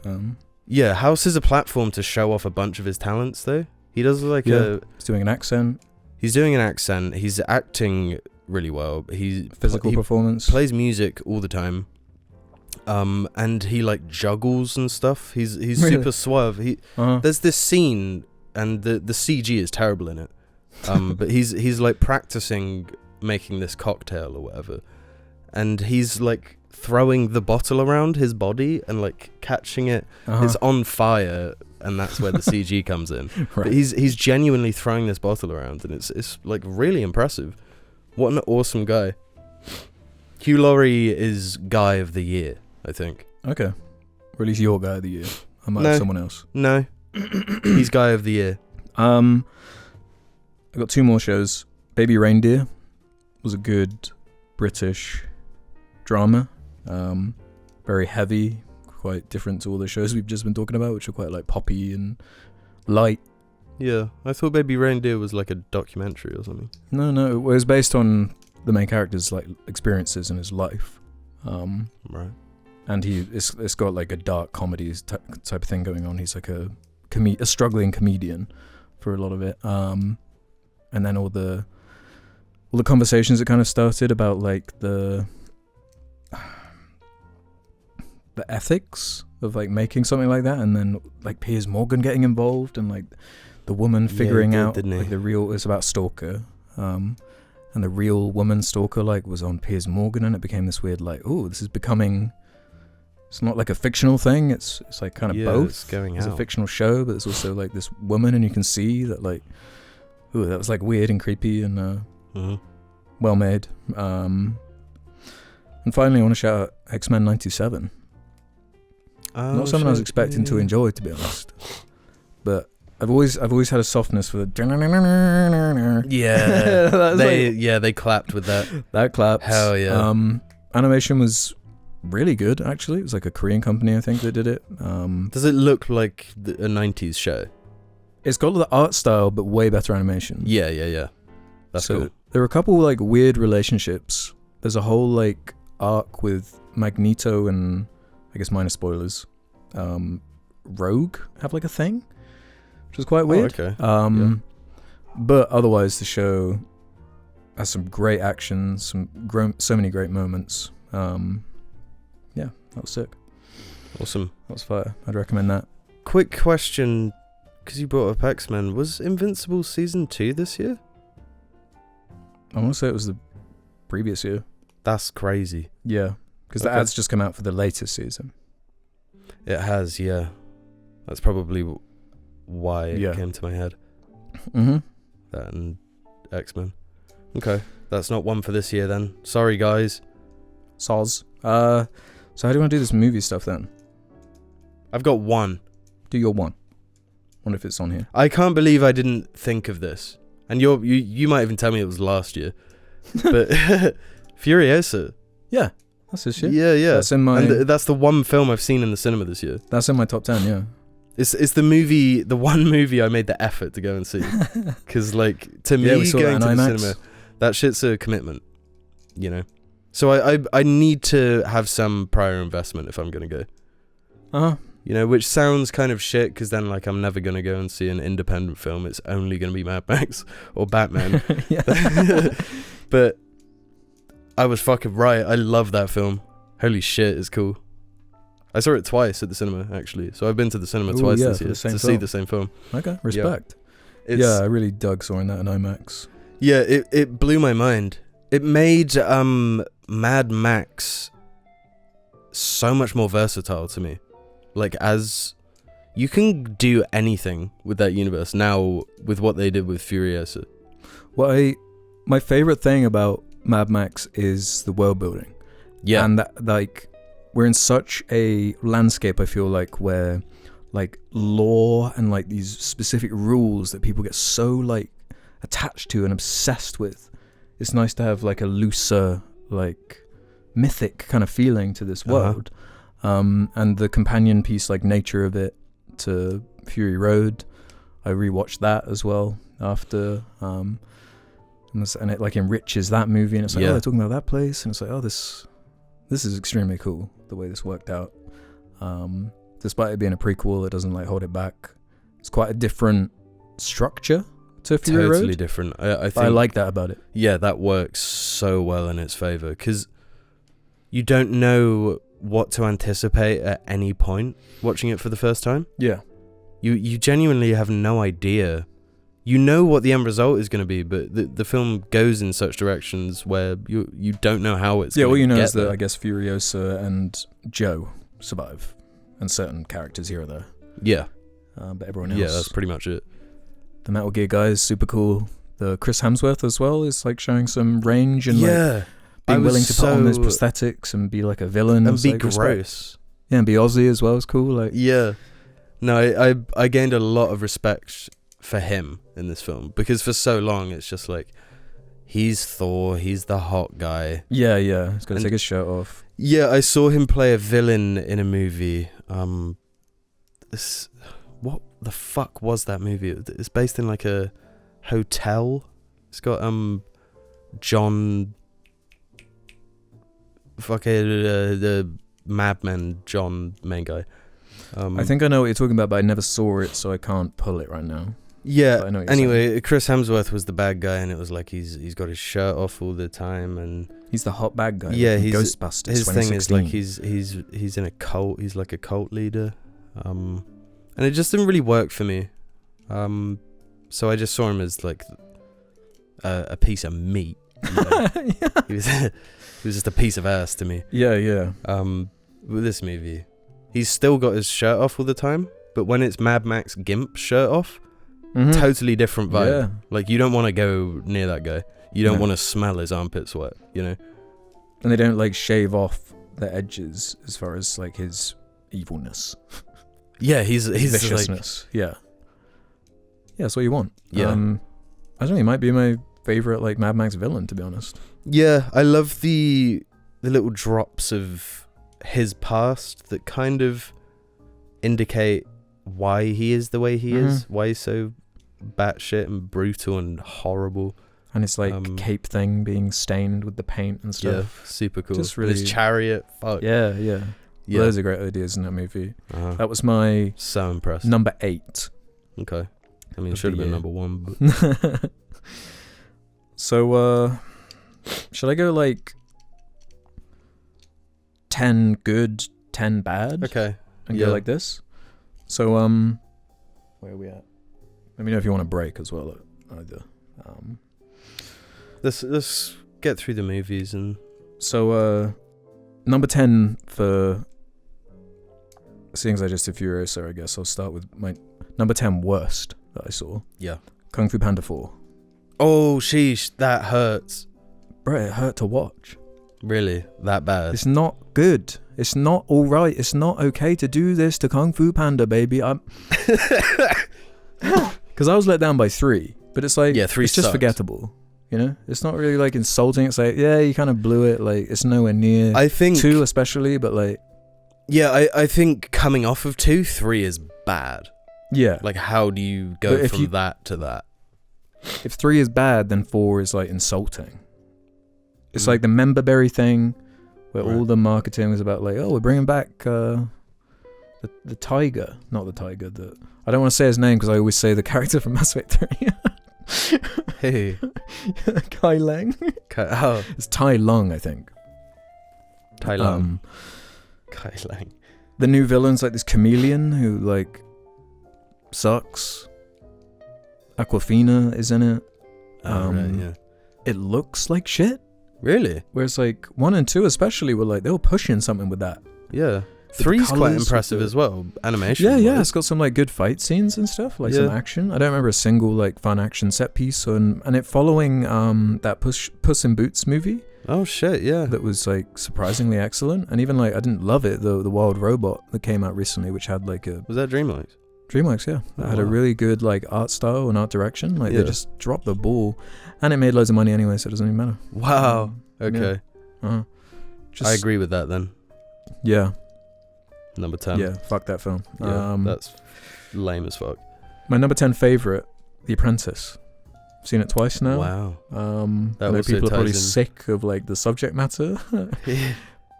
Yeah, House is a platform to show off a bunch of his talents, though. He does like he's doing an accent. He's doing an accent. He's acting really well. He performance. Plays music all the time. And he like juggles and stuff. He's really? Super suave. There's this scene, and the CG is terrible in it. But he's like practicing making this cocktail or whatever, and he's like throwing the bottle around his body and like catching it. It's on fire, and that's where the CG comes in. Right. But he's genuinely throwing this bottle around, and it's like really impressive. What an awesome guy. Hugh Laurie is Guy of the Year, I think. Okay. Or at least your Guy of the Year. I might have someone else. No. He's Guy of the Year. I got 2 more shows. Baby Reindeer was a good British drama. Very heavy, quite different to all the shows we've just been talking about, which are quite like poppy and light. Yeah, I thought Baby Reindeer was like a documentary or something. No, it was based on the main character's like experiences in his life. Right. And it's got like a dark comedy type of thing going on. He's like a struggling comedian for a lot of it. And then all the conversations that kind of started about like the ethics of like making something like that, and then like Piers Morgan getting involved, and like the woman figuring out like the real, it's about Stalker, and the real woman Stalker like was on Piers Morgan, and it became this weird like, oh, this is becoming, it's not like a fictional thing, it's like kind of both. It's a fictional show, but it's also like this woman, and you can see that like, ooh, that was like weird and creepy and well made. And finally, I want to shout out X-Men 97. Not something I was expecting to enjoy, to be honest. But I've always had a softness for the they clapped with that. That clapped. Hell yeah. Animation was really good, actually. It was like a Korean company, I think, that did it. Does it look like a 90s show? It's got the art style, but way better animation. Yeah. That's cool. There are a couple like weird relationships. There's a whole like arc with Magneto and, I guess minor spoilers, Rogue have like a thing, which was quite weird. Okay. But otherwise the show has some great action, so many great moments. Yeah, that was sick. Awesome. That was fire. I'd recommend that. Quick question, because you brought up X-Men, was Invincible season 2 this year? I want to say it was the previous year. That's crazy. Yeah, because the ads just come out for the latest season. It has, yeah. That's probably why it came to my head. Mm-hmm. That and X-Men. Okay, that's not one for this year then. Sorry, guys. Soz. So how do you want to do this movie stuff then? I've got one. Do your one. Wonder if it's on here. I can't believe I didn't think of this. And you might even tell me it was last year. But Furiosa. Yeah, that's this shit. Yeah. That's in my. And that's the one film I've seen in the cinema this year. That's in my top 10. Yeah. It's the one movie I made the effort to go and see. Because like to me, going to the cinema, that shit's a commitment. You know. So I need to have some prior investment if I'm gonna go. You know, which sounds kind of shit because then like I'm never gonna go and see an independent film. It's only gonna be Mad Max or Batman. But I was fucking right. I love that film. Holy shit, it's cool. I saw it twice at the cinema actually. So I've been to the cinema twice this year to see the same film. Okay, respect. Yeah, I really dug seeing that in IMAX. Yeah, it blew my mind. It made Mad Max so much more versatile to me. Like, as you can do anything with that universe now with what they did with Furiosa. Well, my favorite thing about Mad Max is the world building. Yeah. And that, like, we're in such a landscape, I feel like, where like law and like these specific rules that people get so like attached to and obsessed with. It's nice to have like a looser, like mythic kind of feeling to this world. And the companion piece, like nature of it, to Fury Road, I rewatched that as well after, and it like enriches that movie, and it's like, oh, they're talking about that place, and it's like, oh, this is extremely cool the way this worked out. Despite it being a prequel, it doesn't like hold it back. It's quite a different structure to Fury Road. Totally different. I think I like that about it. Yeah, that works so well in its favor because you don't know what to anticipate at any point watching it for the first time. Yeah. You genuinely have no idea. You know what the end result is going to be, but the film goes in such directions where you don't know how it's going to get. Yeah, all you know is that, I guess, Furiosa and Joe survive, and certain characters here or there. Yeah. But everyone else... Yeah, that's pretty much it. The Metal Gear guys, super cool. The Chris Hemsworth as well is like showing some range and like being willing to put on those prosthetics and be like a villain. And be like, gross. Respect. Yeah, and be Aussie as well is cool. Like, yeah. No, I gained a lot of respect for him in this film because for so long it's just like he's Thor, he's the hot guy. Yeah, he's gonna take his shirt off. Yeah, I saw him play a villain in a movie. What the fuck was that movie? It's based in like a hotel. It's got John fucking the Madman John main guy. I think I know what you're talking about, but I never saw it, so I can't pull it right now. Yeah. But I know what you're Anyway, Chris Hemsworth was the bad guy, and it was like he's got his shirt off all the time, and he's the hot bad guy. Yeah, like in he's Ghostbusters. his thing is like 2016. he's in a cult. He's like a cult leader, and it just didn't really work for me. So I just saw him as like a piece of meat. You know? he was just a piece of ass to me. Yeah. With this movie, he's still got his shirt off all the time, but when it's Mad Max Gimp shirt off, totally different vibe. Yeah. Like, you don't want to go near that guy. You don't want to smell his armpit sweat, you know? And they don't like shave off the edges as far as like his evilness. Yeah, he's viciousness. Like, yeah, that's what you want. Yeah. I don't know, he might be my favorite like Mad Max villain, to be honest. Yeah, I love the little drops of his past that kind of indicate why he is the way he is, why he's so batshit and brutal and horrible. And it's like cape thing being stained with the paint and stuff. Yeah, super cool. Just really, his chariot, fuck. Yeah. Loads of great ideas in that movie. That was my so impressed. number 8. Okay. I mean, it should have been number 1, but so should I go like 10 good, 10 bad? Okay. And go like this? So where are we at? Let me know if you want a break as well, either. Let's get through the movies. And so number 10 for seeing as I just did Furiosa, I guess I'll start with my number 10 worst that I saw. Yeah. Kung Fu Panda 4. Oh, sheesh, that hurts. Bro, it hurt to watch. Really? That bad? It's not good. It's not alright. It's not okay to do this to Kung Fu Panda, baby. Because I was let down by 3. But it's like, 3 it's just sucked. forgettable. You know? It's not really like insulting. It's like, yeah, you kind of blew it. Like, it's nowhere near. I think 2 especially, but like. Yeah, I think coming off of 2, 3 is bad. Yeah. Like, how do you go from that to that? If 3 is bad, then 4 is like insulting. It's like the Memberberry thing, where all the marketing was about like, oh, we're bringing back the tiger, not the tiger. I don't want to say his name because I always say the character from Mass Effect 3. Hey, Kai Lang. It's Tai Lung, I think. Tai Lung. Kai Lang. The new villain's like this chameleon who like sucks. Aquafina is in it. Right, yeah. It looks like shit. Really? Whereas like 1 and 2 especially were like, they were pushing something with that. Yeah. 3's quite impressive as well. Animation. Yeah. It's got some like good fight scenes and stuff, like some action. I don't remember a single like fun action set piece. And it following that Puss in Boots movie. Oh shit, yeah. That was like surprisingly excellent. And even like I didn't love it, the Wild Robot that came out recently, which had like a... Was that DreamWorks? DreamWorks, yeah. That had a really good like art style and art direction. Like they just dropped the ball, and it made loads of money anyway, so it doesn't even matter. Wow. Okay. Yeah. I agree with that then. Yeah. Number 10. Yeah. Fuck that film. Yeah, that's lame as fuck. My number 10 favorite, The Apprentice. I've seen it twice now. Wow. I know people are probably sick of like the subject matter,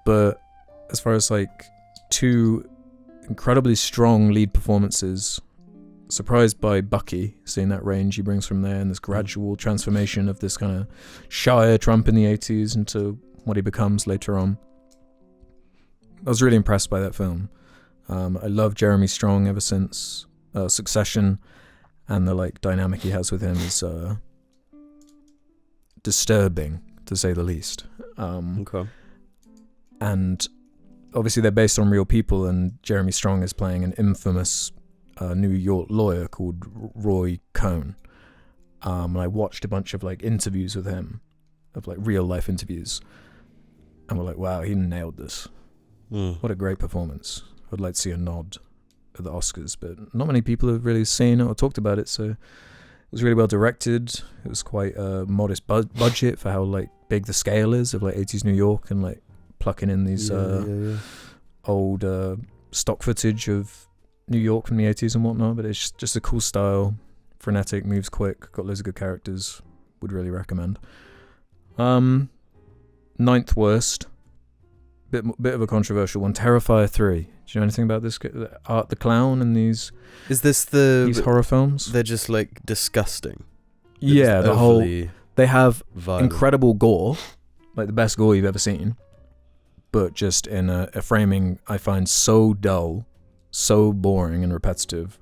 but as far as like 2 incredibly strong lead performances, surprised by Bucky, seeing that range he brings from there and this gradual transformation of this kind of shy Trump in the 80s into what he becomes later on. I was really impressed by that film. I love Jeremy Strong ever since Succession, and the like dynamic he has with him is disturbing, to say the least. Okay. And obviously they're based on real people, and Jeremy Strong is playing an infamous New York lawyer called Roy Cohn. And I watched a bunch of like interviews with him, of like real life interviews, and we're like, wow, he nailed this. What a great performance. I'd like to see a nod at the Oscars, but not many people have really seen it or talked about it, so it was really well directed. It was quite a modest budget for how like big the scale is of like 80s New York, and like plucking in these old stock footage of New York from the 80s and whatnot, but it's just a cool style, frenetic, moves quick, got loads of good characters. Would really recommend. 9th worst, bit of a controversial one. Terrifier 3. Do you know anything about this? Art the Clown and these Is this these horror films? They're just like disgusting. Yeah, the whole. They have violent. incredible gore, like the best gore you've ever seen, but just in a framing I find so dull, so boring and repetitive,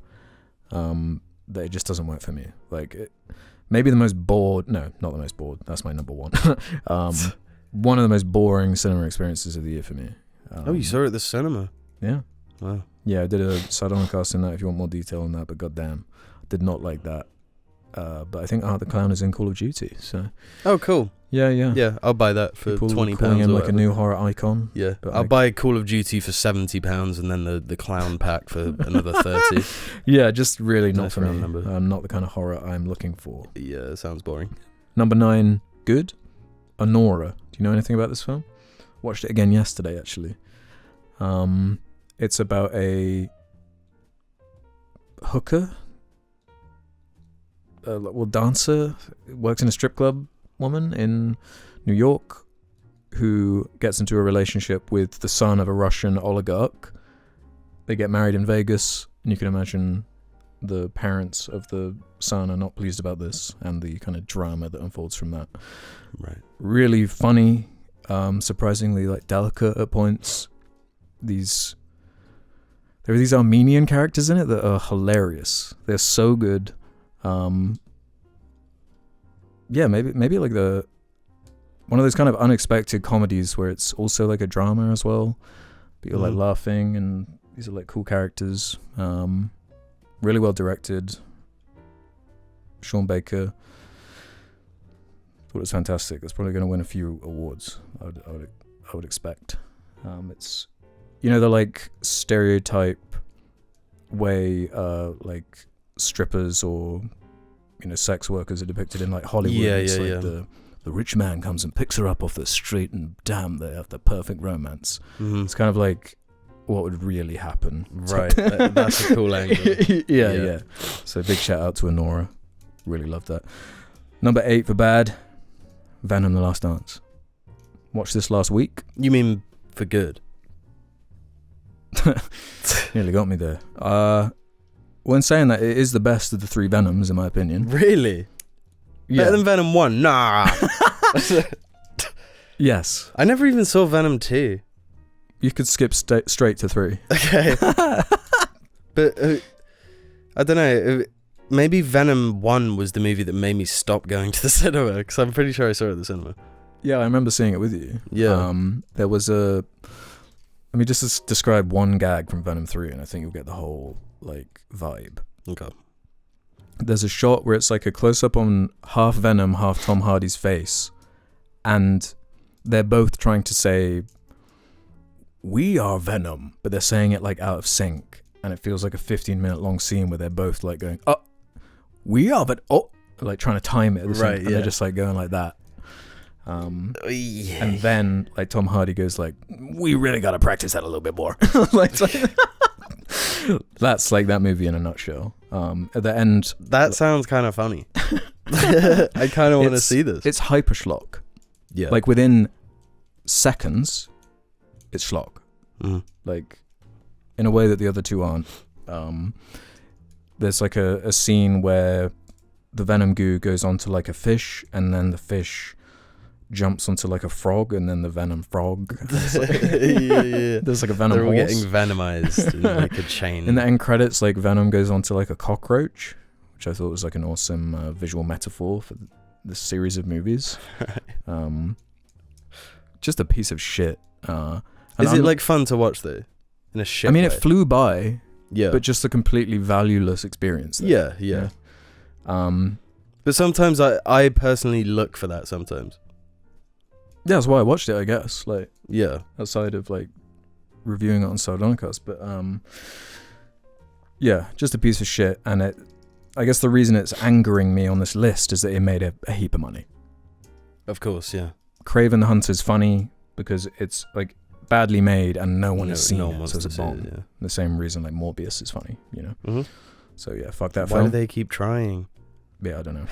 that it just doesn't work for me. Like, maybe the most bored. No, not the most bored. That's my number one. One of the most boring cinema experiences of the year for me. Oh, you saw it at the cinema? Yeah. Wow. Yeah, I did a Sardonicast in that if you want more detail on that, but goddamn, did not like that. But I think Art the Clown is in Call of Duty, so... Oh, cool. Yeah. Yeah, I'll buy that for People £20 calling him or like a whatever. new horror icon. Yeah, But I'll like- buy Call of Duty for £70 and then the clown pack for another 30. Yeah, just really not Nice for me. round number. Not the kind of horror I'm looking for. Yeah, sounds boring. Number 9, good. Honora. Do you know anything about this film? Watched it again yesterday, actually. It's about a hooker, dancer, works in a strip club woman in New York who gets into a relationship with the son of a Russian oligarch. They get married in Vegas, and you can imagine the parents of the son are not pleased about this and the kind of drama that unfolds from that. Right. Really funny, surprisingly like delicate at points. There are these Armenian characters in it that are hilarious. They're so good. Yeah, maybe like one of those kind of unexpected comedies where it's also like a drama as well. But you're like laughing, and these are like cool characters. Really well directed. Sean Baker. Thought it was fantastic. It's probably going to win a few awards. I would expect. It's, you know, the like stereotype way like strippers or, you know, sex workers are depicted in like Hollywood. It's like the rich man comes and picks her up off the street, and damn, they have the perfect romance. It's kind of like what would really happen. Right. That's a cool angle. Yeah. So big shout out to Honora. Really love that. Number 8 for bad, Venom: The Last Dance. Watched this last week. You mean for good? Nearly got me there. When saying that, it is the best of the 3 Venoms, in my opinion. Really? Yeah. Better than Venom 1? Nah. Yes. I never even saw Venom 2. You could skip straight to 3. Okay. But I don't know. Maybe Venom 1 was the movie that made me stop going to the cinema, because I'm pretty sure I saw it at the cinema. Yeah, I remember seeing it with you. Yeah. There was let me just describe one gag from Venom 3, and I think you'll get the whole like vibe. Okay. There's a shot where it's like a close-up on half Venom, half Tom Hardy's face, and they're both trying to say, "We are Venom," but they're saying it like out of sync, and it feels like a 15-minute long scene where they're both like going, "Oh, we are like trying to time it," Right, and they're just like going like that. Yeah. And then like Tom Hardy goes like, "We really got to practice that a little bit more." That's like that movie in a nutshell. At the end, That sounds kind of funny. I kind of want to see this. it's hyper schlock. Yeah. Like within seconds, it's schlock. Mhm. Like in a way that the other two aren't. There's like a scene where the venom goo goes onto like a fish, and then the fish jumps onto like a frog, and then the venom frog. yeah. There's like a venom They're all horse. getting venomized in like a chain. In the end credits, like Venom goes onto like a cockroach, which I thought was like an awesome visual metaphor for this series of movies. Just a piece of shit. Is it like fun to watch though? In a shit I mean, way? it flew by, Yeah. but just a completely valueless experience. There. Yeah. But sometimes I personally look for that sometimes. Yeah, that's why I watched it, I guess. Like Yeah. outside of like reviewing it on Sardonicast, but yeah, just a piece of shit. And I guess the reason it's angering me on this list is that it made a heap of money. Of course, yeah. Craven the Hunter's funny because it's like badly made and no one has seen no it, one so it's a wants to bomb. see it, The same reason like Morbius is funny, you know. yeah. So yeah, fuck that Why film. do they keep trying? Yeah, I don't know.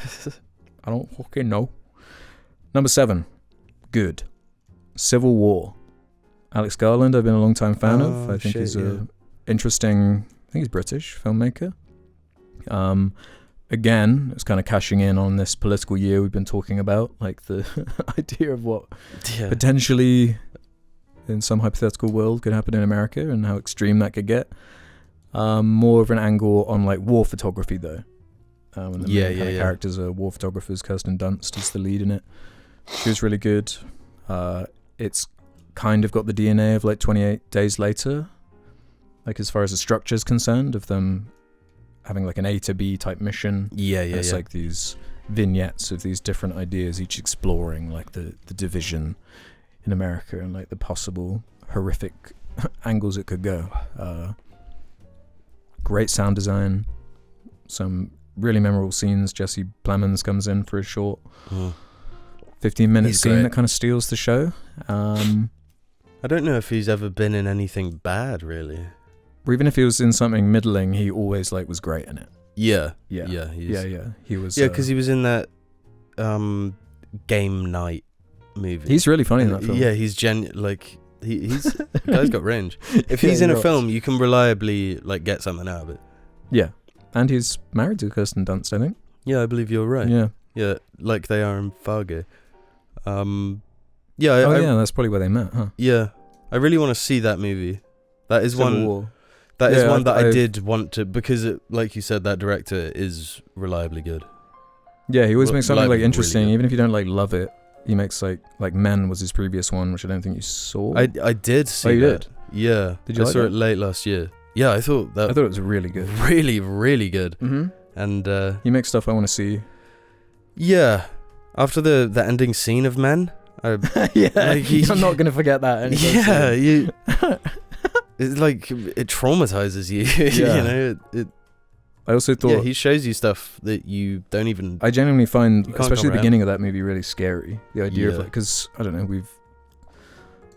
I don't fucking know. Number 7, good. Civil War. Alex Garland, I've been a long time fan of. I think shit, he's yeah. a interesting. I think he's British filmmaker. Again, it's kind of cashing in on this political year we've been talking about, like the idea of what potentially in some hypothetical world could happen in America and how extreme that could get. More of an angle on like war photography though. And the main kind of characters are war photographers. Kirsten Dunst is the lead in it. She was really good. It's kind of got the DNA of like 28 Days Later, like as far as the structure is concerned, of them having like an A to B type mission. It's like these vignettes of these different ideas, each exploring like the division in America and like the possible horrific angles it could go. Great sound design, some really memorable scenes. Jesse Plemons comes in for a short 15-minute scene great. that kind of steals the show. I don't know if he's ever been in anything bad, really. Or even if he was in something middling, he always like was great in it. He was. He was. Because he was in that Game Night movie. He's really funny in that film. Yeah, he's he's the guy's got range. If he's in a film, you can reliably like get something out of it. Yeah, and he's married to Kirsten Dunst, I think. Yeah, I believe you're right. Yeah, like they are in Fargo. That's probably where they met, huh? Yeah, I really want to see that movie. That is Civil one. War. That is one that I did want to, because like you said, that director is reliably good. Yeah, he always makes something like reliably interesting, really even if you don't like love it. He makes like Men was his previous one, which I don't think you saw. I did see. Oh, you that. did? Yeah. Did you I like saw that? it late last year. Yeah, I thought it was really good. Really, really good. Mm-hmm. And he makes stuff I want to see. Yeah. After the ending scene of Men, I'm not gonna forget that. It's like it traumatizes you. Yeah. You know. I also thought he shows you stuff that you don't even. I genuinely find, can't especially the comprehend. beginning of that movie, really scary. The idea of like, because I don't know,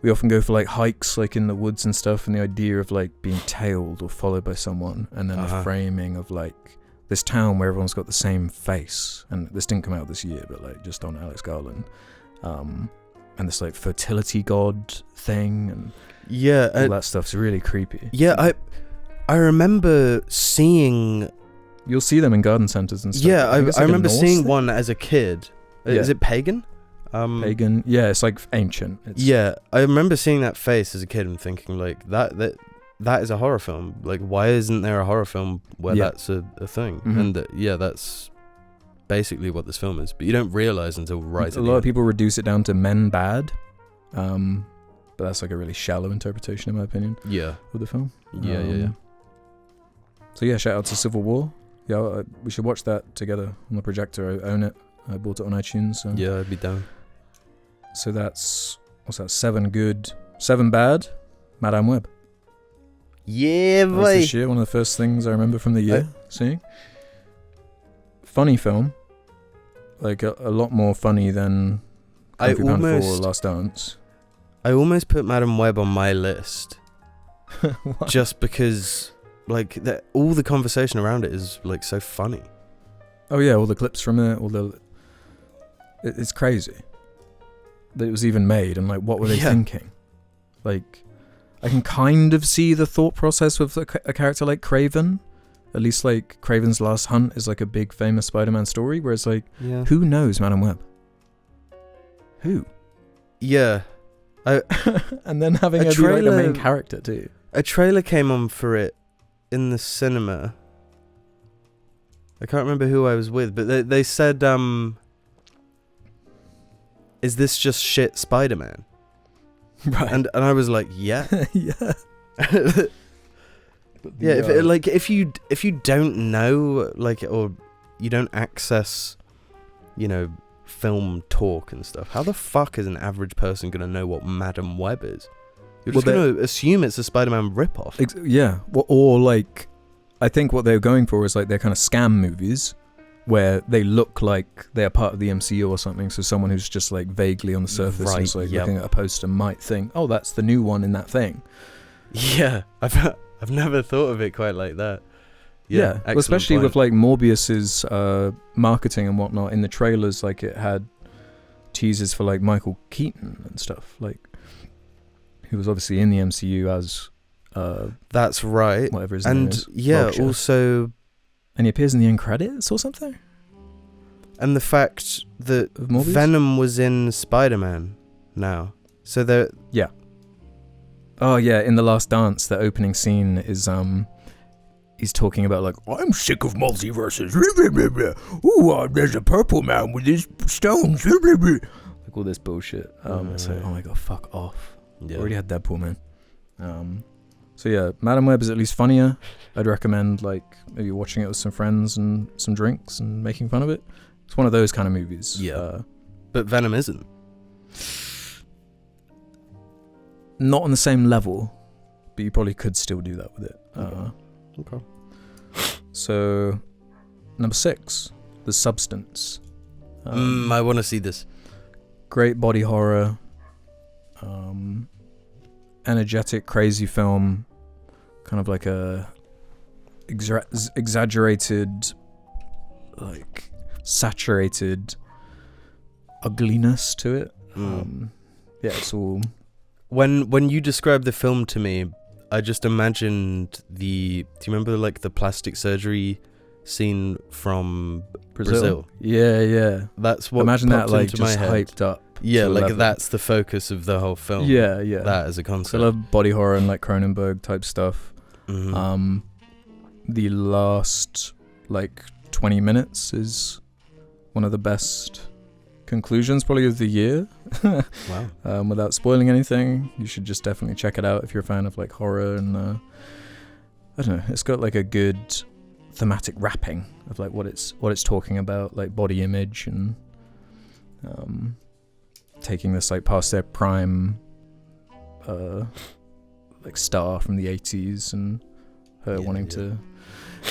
we often go for like hikes, like in the woods and stuff, and the idea of like being tailed or followed by someone, and then the framing of like this town where everyone's got the same face, and this didn't come out this year, but like just on Alex Garland, and this like fertility god thing, and all that stuff's really creepy. Yeah, I remember seeing. You'll see them in garden centers and stuff. Yeah, I remember seeing thing? one as a kid. Is it pagan? Pagan. Yeah, it's like ancient. I remember seeing that face as a kid and thinking like that is a horror film. Like, why isn't there a horror film where that's a thing? Mm-hmm. And that's basically what this film is. But you don't realize until right. A lot of people reduce it down to men bad, but that's like a really shallow interpretation, in my opinion. Yeah, of the film. Yeah. So yeah, shout out to Civil War. Yeah, we should watch that together on the projector. I own it. I bought it on iTunes. So. Yeah, I'd be down. So that's, what's that? 7 good, 7 bad. Madame Web. Yeah, boy. That was this year. One of the first things I remember from the year seeing. Funny film. Like a lot more funny than Kung Fu Panda 4 or Last Dance. I almost put Madame Web on my list. Just because, like, all the conversation around it is like so funny. Oh yeah, all the clips from it, it's crazy that it was even made, and like, what were they thinking? Like, I can kind of see the thought process with a character like Kraven. At least like Kraven's Last Hunt is like a big famous Spider-Man story, whereas like, who knows Madame Web? Who? Yeah. And then having her be like the main character too. A trailer came on for it in the cinema. I can't remember who I was with, but they said, is this just shit Spider-Man? Right. And I was like, yeah. Yeah. Yeah, if you don't know, like, or you don't access, you know, film talk and stuff, how the fuck is an average person gonna know what Madame Web is? You're just gonna assume it's a Spider-Man ripoff. Or like, I think what they're going for is like they're kind of scam movies where they look like they're part of the MCU or something. So someone who's just like vaguely on the surface who's like looking at a poster might think, oh, that's the new one in that thing. Yeah, I've never thought of it quite like that. Yeah, well, especially with like Morbius's marketing and whatnot in the trailers, like it had teasers for like Michael Keaton and stuff, like who was obviously in the MCU as That's right. whatever his name is. And yeah, Vulture. also, And he appears in the end credits or something? and the fact that Of Morbius? Venom was in Spider-Man now. So there, Oh yeah, in The Last Dance, the opening scene is he's talking about like, I'm sick of multiverses. Ooh, there's a purple man with his stones. Like all this bullshit. It's like, oh my god, fuck off. yeah. Already had Deadpool, man. So yeah, Madam Web is at least funnier. I'd recommend like maybe watching it with some friends and some drinks and making fun of it. It's one of those kind of movies. Yeah. But Venom isn't. Not on the same level, but you probably could still do that with it. Okay. So, number 6, The Substance. I want to see this. Great body horror, energetic, crazy film, kind of like a exaggerated, like saturated ugliness to it. Yeah, it's all. When you described the film to me, I just imagined do you remember like the plastic surgery scene from Brazil? Yeah. That's what Imagine that popped like into my just head. hyped up. Yeah, to a like level. that's the focus of the whole film. Yeah. That as a I concept. love body horror and like Cronenberg type stuff. Mhm. The last like 20 minutes is one of the best conclusions probably of the year. Wow. Without spoiling anything, you should just definitely check it out if you're a fan of like horror and I don't know, it's got like a good thematic wrapping of like what it's talking about, like body image and taking this like past their prime like star from the 80s and her wanting to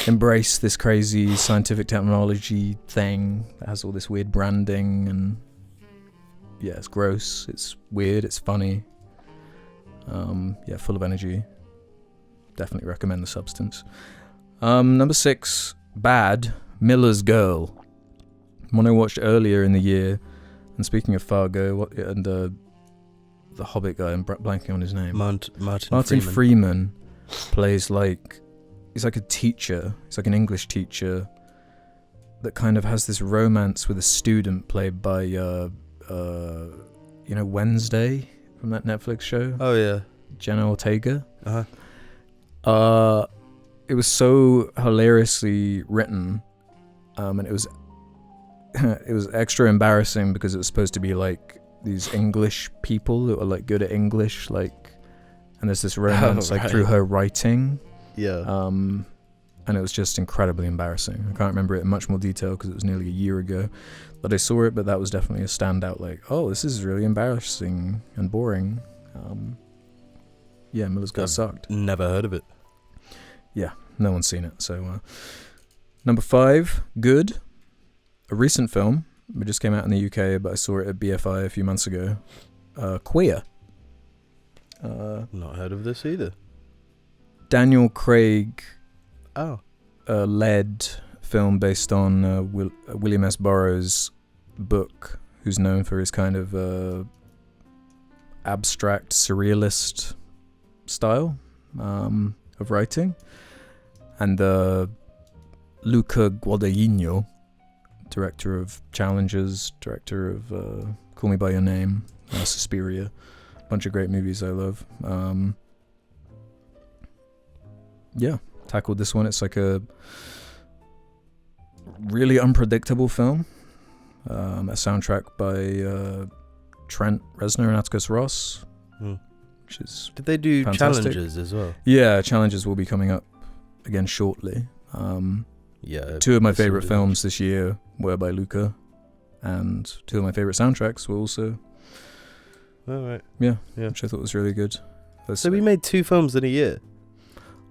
embrace this crazy scientific technology thing that has all this weird branding and yeah, it's gross, it's weird, it's funny, yeah, full of energy. Definitely recommend The Substance. Number 6, Bad, Miller's Girl, one I watched earlier in the year. And speaking of Fargo and the Hobbit guy, I'm blanking on his name. Martin Freeman plays like, he's like a teacher. He's like an English teacher that kind of has this romance with a student played by, Wednesday from that Netflix show. Oh yeah. Jenna Ortega. Uh-huh. It was so hilariously written, and it was extra embarrassing because it was supposed to be like these English people that were like good at English, like, and there's this romance like through her writing. Yeah. And it was just incredibly embarrassing. I can't remember it in much more detail because it was nearly a year ago that I saw it, but that was definitely a standout. Like, oh, this is really embarrassing and boring. Yeah, Miller's Girl sucked. Never heard of it. Yeah, no one's seen it. So, number 5, Good, a recent film. It just came out in the UK, but I saw it at BFI a few months ago. Queer. Not heard of this either. Daniel Craig Oh. led film based on William S. Burroughs' book, who's known for his kind of abstract surrealist style of writing. And Luca Guadagnino, director of Challenges, director of Call Me By Your Name, Suspiria, a bunch of great movies I love. Yeah, tackled this one. It's like a really unpredictable film. A soundtrack by Trent Reznor and Atticus Ross, which is Did they do fantastic. Challenges as well? Yeah, Challenges will be coming up again shortly. Yeah. 2 of my favorite films this year were by Luca, and 2 of my favorite soundtracks were also, All right. yeah, Yeah. which I thought was really good. So we made 2 films in a year.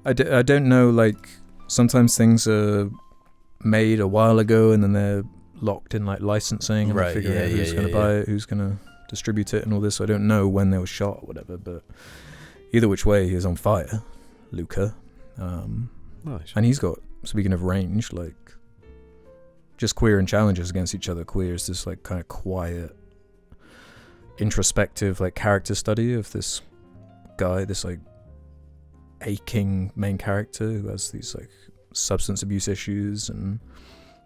I don't know, like, sometimes things are made a while ago and then they're locked in, like, licensing and Right, figuring out who's going to buy it, who's going to distribute it and all this. So I don't know when they were shot or whatever, but either which way, he is on fire, Luca. Nice. And he's got, speaking of range, like, just Queer and Challenges against each other. Queer is this, like, kind of quiet, introspective, like, character study of this guy, this like aching main character who has these like substance abuse issues, and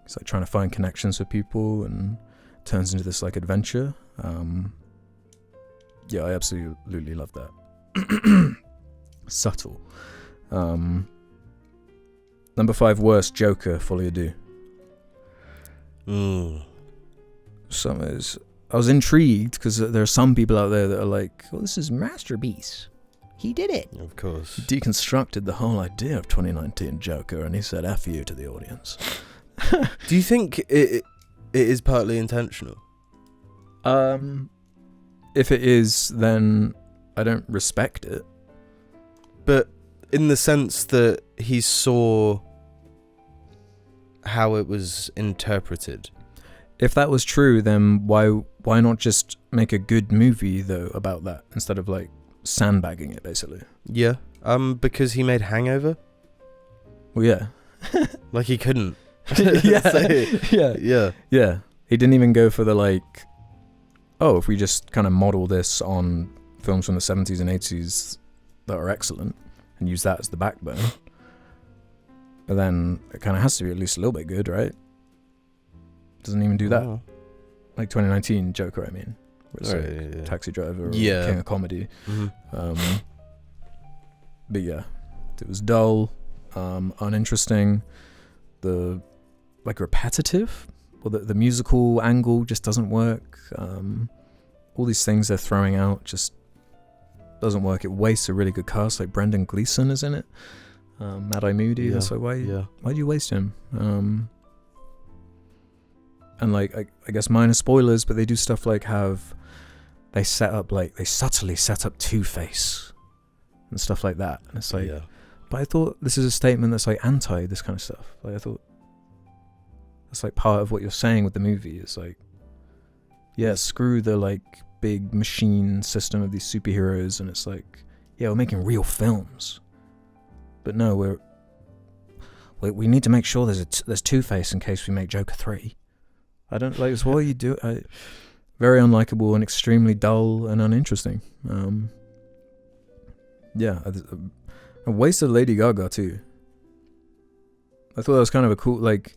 he's like trying to find connections with people, and turns into this like adventure. Yeah, I absolutely love that. Subtle. Number 5 worst, Joker, Folie à Deux. I was intrigued because there are some people out there that are like, well, this is masterpiece. He did it. Of course. He deconstructed the whole idea of 2019 Joker, and he said F you to the audience. Do you think it is partly intentional? If it is, then I don't respect it. But in the sense that he saw how it was interpreted. If that was true, then why not just make a good movie though about that instead of like sandbagging it basically? Yeah. Because he made Hangover. Well, yeah. Like he couldn't. Yeah. He didn't even go for the like, oh, if we just kind of model this on films from the 70s and 80s that are excellent and use that as the backbone. But then it kind of has to be at least a little bit good, right? Doesn't even do that. Oh. Like 2019 Joker, I mean. Where it's like Taxi Driver or King of Comedy. Mm-hmm. But yeah, it was dull, uninteresting, repetitive, or the musical angle just doesn't work. All these things they're throwing out just doesn't work. It wastes a really good cast, like Brendan Gleeson is in it. Mad-Eye Moody. Yeah. So why'd you waste him? And like I guess minor spoilers, but they do stuff like they subtly set up Two-Face and stuff like that, and it's like, but I thought this is a statement that's like anti this kind of stuff. Like I thought that's like part of what you're saying with the movie. It's like, yeah, screw the like big machine system of these superheroes, and it's like, yeah, we're making real films, but no, we need to make sure there's Two-Face in case we make Joker 3. I don't like this. What you do? Very unlikable and extremely dull and uninteresting. Yeah, a waste of Lady Gaga too. I thought that was kind of a cool, like,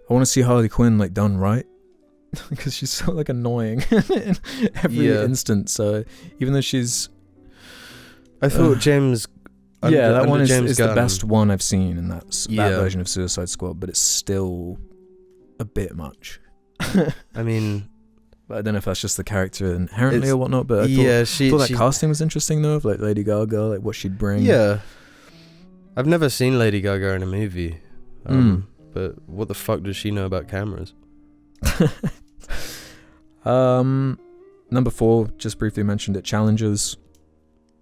I want to see Harley Quinn like done right, because she's so like annoying in every instance. So even though she's, I thought James. That one is the best one I've seen in that version of Suicide Squad, but it's still a bit much. I mean, but I don't know if that's just the character inherently or whatnot. But I thought that casting was interesting though, of like Lady Gaga, like what she'd bring. Yeah, I've never seen Lady Gaga in a movie. But what the fuck does she know about cameras? Number 4, just briefly mentioned it. Challengers,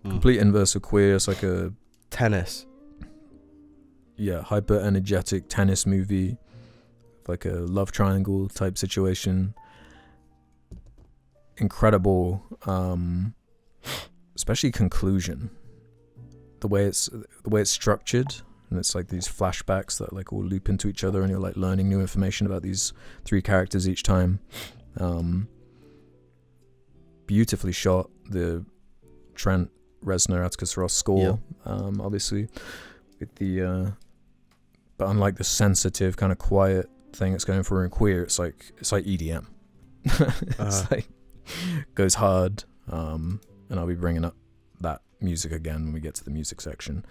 complete inverse of Queer. It's like a tennis. Yeah, hyper energetic tennis movie, like a love triangle type situation. Incredible, especially conclusion. The way it's structured. And it's like these flashbacks that like all loop into each other, and you're like learning new information about these 3 characters each time. Beautifully shot. The Trent Reznor, Atticus Ross score, obviously, with the but unlike the sensitive kind of quiet thing it's going for in Queer, it's like EDM. It's like goes hard. And I'll be bringing up that music again when we get to the music section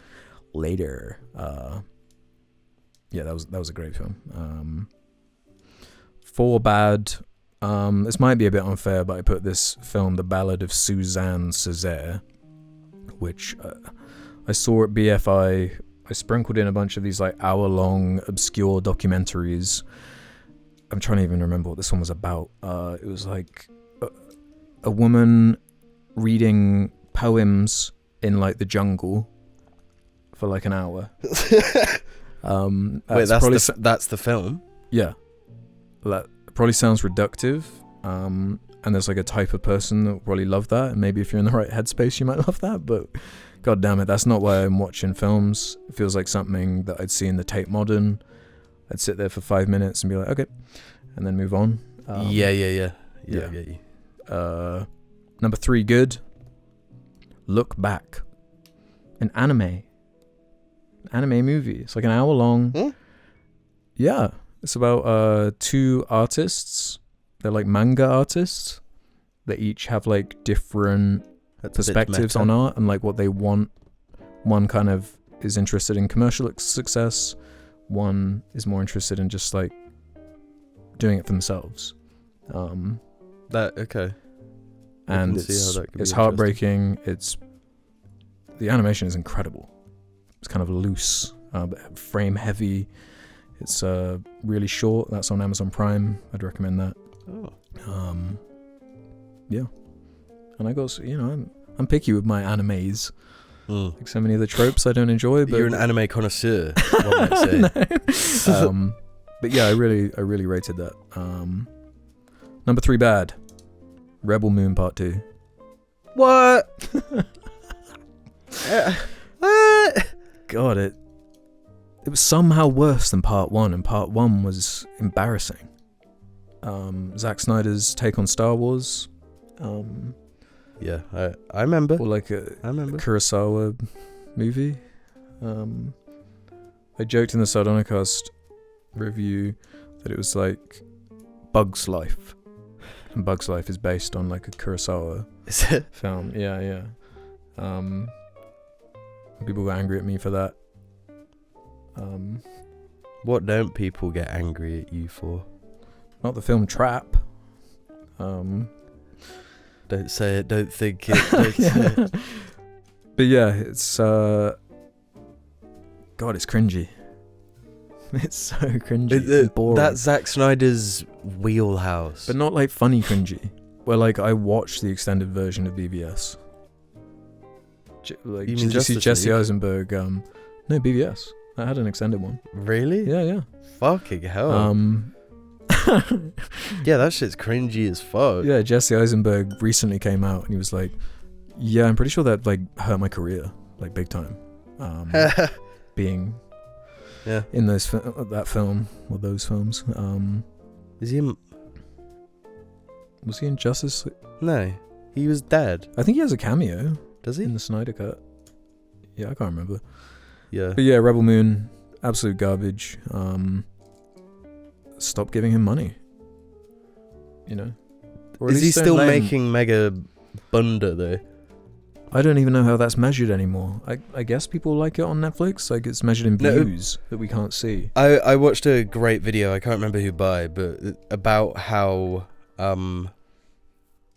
later. That was a great film. 4 bad. This might be a bit unfair, but I put this film, The Ballad of Suzanne Césaire, which I saw at BFI. I sprinkled in a bunch of these like hour-long obscure documentaries. I'm trying to even remember what this one was about. It was like a woman reading poems in like the jungle for like an hour. Wait, that's the film? Yeah. That probably sounds reductive. And there's like a type of person that will probably love that. And maybe if you're in the right headspace, you might love that. But god damn it, that's not why I'm watching films. It feels like something that I'd see in the Tate Modern. I'd sit there for 5 minutes and be like, okay, and then move on. Yeah. I get you. Number 3, good. Look Back. An anime movie. It's like an hour long. Hmm? Yeah. It's about 2 artists. They're like manga artists. They each have like different perspectives on art and like what they want. One kind of is interested in commercial success. One is more interested in just like doing it for themselves. Okay. And it's heartbreaking. The animation is incredible. It's kind of loose, frame heavy. It's really short. That's on Amazon Prime. I'd recommend that. Oh. Yeah. And I got, I'm picky with my animes. Like so many of the tropes I don't enjoy. But you're an anime connoisseur, one might say. But yeah, I really rated that. Number 3 bad. Rebel Moon Part 2. What? What? God, it was somehow worse than Part 1, and Part 1 was embarrassing. Zack Snyder's take on Star Wars. Yeah, I remember. Or like a Kurosawa movie. I joked in the Sardonicast review that it was like Bug's Life. And Bug's Life is based on like a Kurosawa film. Yeah. People got angry at me for that. What don't people get angry at you for? Not the film Trap. Don't say it, don't think it, don't say it. But yeah, it's God, it's cringy. It's so cringy and boring. That's Zack Snyder's wheelhouse. But not like funny cringy. Where like I watched the extended version of BVS. Did you see Jesse Eisenberg? No, BVS. I had an extended one. Really? Yeah. Fucking hell. Yeah, that shit's cringy as fuck. Yeah, Jesse Eisenberg recently came out and he was like, yeah, I'm pretty sure that like hurt my career, like big time. Being in that film or those films. Is he was he in Justice? No, he was dead. I think he has a cameo. Does he? In the Snyder Cut. Yeah, I can't remember. Yeah. But yeah, Rebel Moon, absolute garbage. Stop giving him money. Or is he still making Mega Bunda though? I don't even know how that's measured anymore. I guess people like it on Netflix. Like it's measured in views that we can't see. I watched a great video. I can't remember who by, but about how and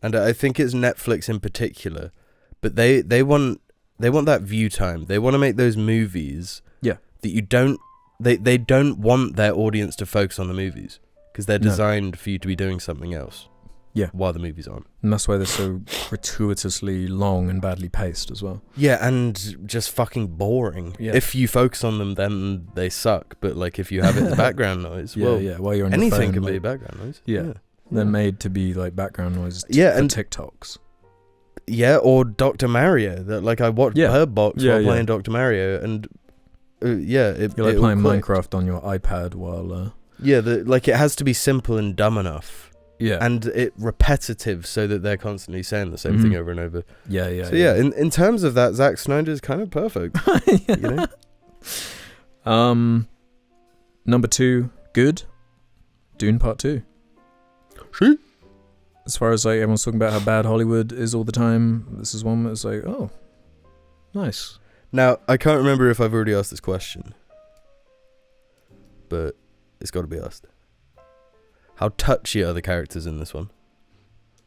I think it's Netflix in particular, but they want that view time. They want to make those movies. Yeah. That you don't. They don't want their audience to focus on the movies because they're designed for you to be doing something else. Yeah. While the movies aren't. And that's why they're so gratuitously long and badly paced as well. Yeah, and just fucking boring. Yeah. If you focus on them, then they suck. But like if you have it as background noise, while you're on anything can be background noise. Yeah. They're made to be like background noise for TikToks. Yeah, or Dr. Mario. That like I watched Bird Box while playing Dr. Mario, and you're like playing Minecraft on your iPad while. Like it has to be simple and dumb enough. Yeah, and it repetitive so that they're constantly saying the same thing over and over. So in terms of that, Zack Snyder is kind of perfect. Number 2, good. Dune Part 2. As far as like everyone's talking about how bad Hollywood is all the time, this is one that's like, oh, nice. Now I can't remember if I've already asked this question, but it's got to be asked. How touchy are the characters in this one?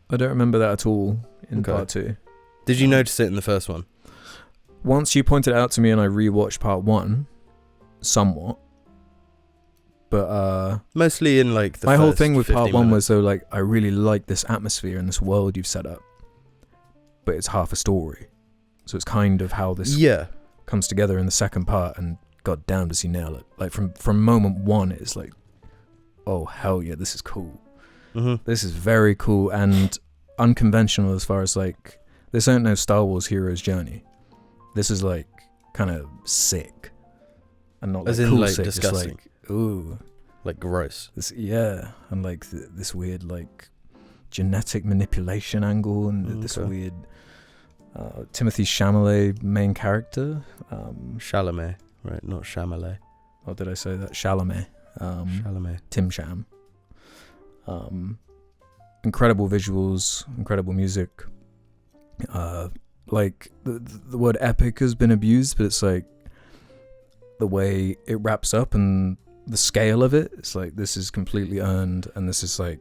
I don't remember that at all in Part 2. Did you notice it in the first one? Once you pointed it out to me and I rewatched Part 1, somewhat. But mostly in like the my whole thing with Part 1 minutes. was though like I really like this atmosphere and this world you've set up. But it's half a story. So it's kind of how this comes together in the second part, and god damn does he nail it. Like from moment 1 it's like, oh hell yeah, this is cool. This is very cool and unconventional as far as like, this ain't no Star Wars hero's journey. This is like kind of sick, and not like as in cool like sick, disgusting. Just like, ooh, like gross. And like this weird like genetic manipulation angle, and this weird Timothy Chalamet, main character. Chalamet, right? Not Chalamet. Or did I say that? Chalamet. Chalamet. Tim Sham. Incredible visuals, incredible music. Like the word epic has been abused, but it's like the way it wraps up and the scale of it. It's like this is completely earned, and this is like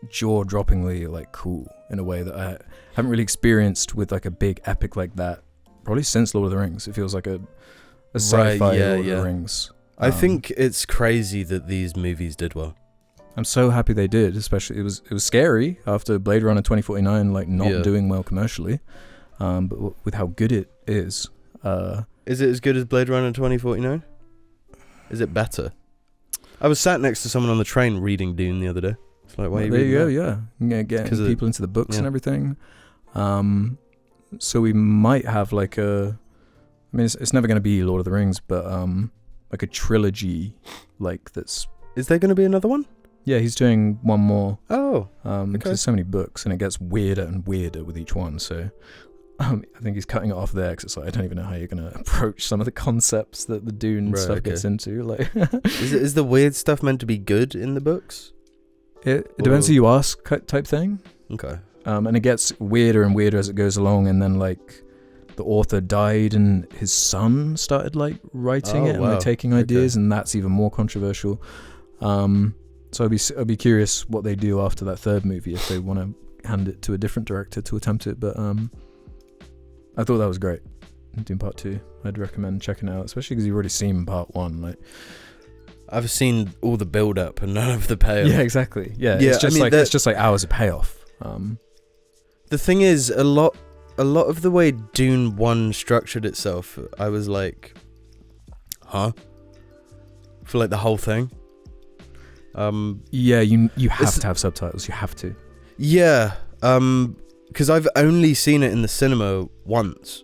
jaw-droppingly like cool in a way that I haven't really experienced with like a big epic like that probably since Lord of the Rings. It feels like a sci-fi Lord of the Rings. I think it's crazy that these movies did well. I'm so happy they did, especially it was scary after Blade Runner 2049 like not doing well commercially, but with how good it is. Is it as good as Blade Runner 2049? Is it better? I was sat next to someone on the train reading Dune the other day. It's like, why are you reading that? Yeah. Getting people into the books and everything. So we might have like I mean, it's never going to be Lord of the Rings, but like a trilogy, like that's. Is there going to be another one? Yeah, he's doing one more. Oh, because there's so many books, and it gets weirder and weirder with each one. So I think he's cutting it off there because it's like I don't even know how you're going to approach some of the concepts that the Dune stuff gets into. Like, is the weird stuff meant to be good in the books? It depends who you ask, type thing. Okay. And it gets weirder and weirder as it goes along, and then like the author died and his son started like writing it and like taking ideas, and that's even more controversial. So I'd be curious what they do after that third movie, if they want to hand it to a different director to attempt it. But I thought that was great. Doing part 2, I'd recommend checking it out, especially because you've already seen part 1. Like, I've seen all the build up and none of the payoff. Yeah, exactly. Yeah, it's just it's just like hours of payoff. The thing is, a lot of the way Dune 1 structured itself, I was like, huh? For like the whole thing. Yeah, you have to have subtitles. You have to. Yeah, because I've only seen it in the cinema once,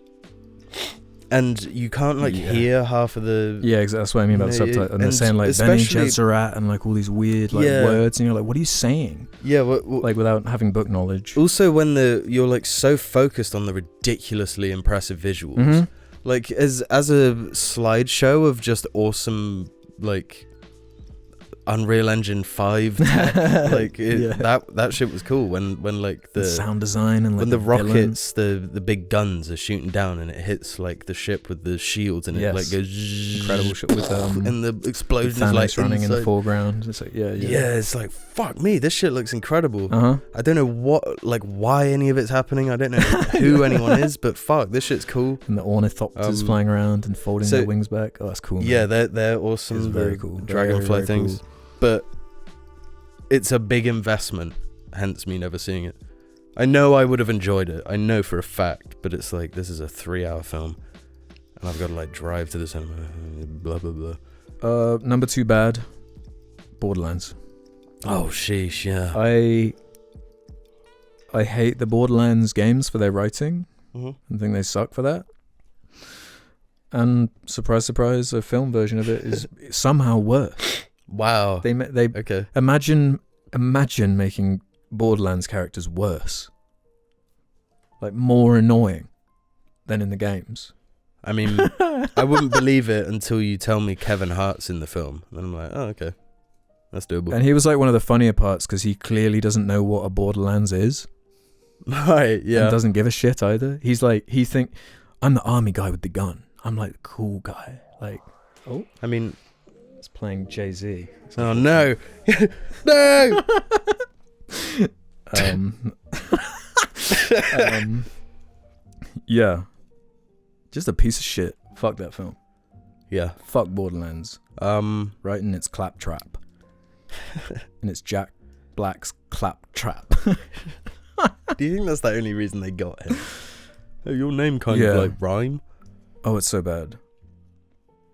and you can't like hear half of the. Yeah, exactly. That's what I mean about subtitles. And they're saying like Bene Gesserit and like all these weird like words, and you're like, what are you saying? Yeah, like without having book knowledge. Also, when you're like so focused on the ridiculously impressive visuals, like as a slideshow of just awesome like. Unreal Engine 5 tech, like that shit was cool when like the sound design and like when the rockets the big guns are shooting down and it hits like the ship with the shields and it like goes incredible shit with and the explosion is like running in the foreground. It's like it's like fuck me, this shit looks incredible. I don't know why any of it's happening. I don't know who anyone is, but fuck, this shit's cool. And the ornithopters flying around and folding their wings back. Oh, that's cool, man. Yeah, they're awesome. It's very cool. Dragonfly very things. Cool. But it's a big investment, hence me never seeing it. I know I would have enjoyed it. I know for a fact, but it's like, this is a 3-hour film, and I've got to like drive to the cinema, blah, blah, blah. Number 2 bad, Borderlands. Oh, sheesh, yeah. I hate the Borderlands games for their writing. I think they suck for that. And surprise, surprise, a film version of it is somehow worse. Wow. They okay. Imagine making Borderlands characters worse, like more annoying than in the games. I mean, I wouldn't believe it until you tell me Kevin Hart's in the film, and I'm like, oh, okay, that's doable. And he was like one of the funnier parts because he clearly doesn't know what a Borderlands is. Right? Yeah. And doesn't give a shit either. He's like, I'm the army guy with the gun. I'm like the cool guy. Like, I mean. It's playing Jay-Z. Oh no. No. Yeah. Just a piece of shit. Fuck that film. Yeah. Fuck Borderlands. Right in its claptrap. And it's Jack Black's claptrap. Do you think that's the only reason they got him? Oh, your name kind of like rhyme. Oh, it's so bad.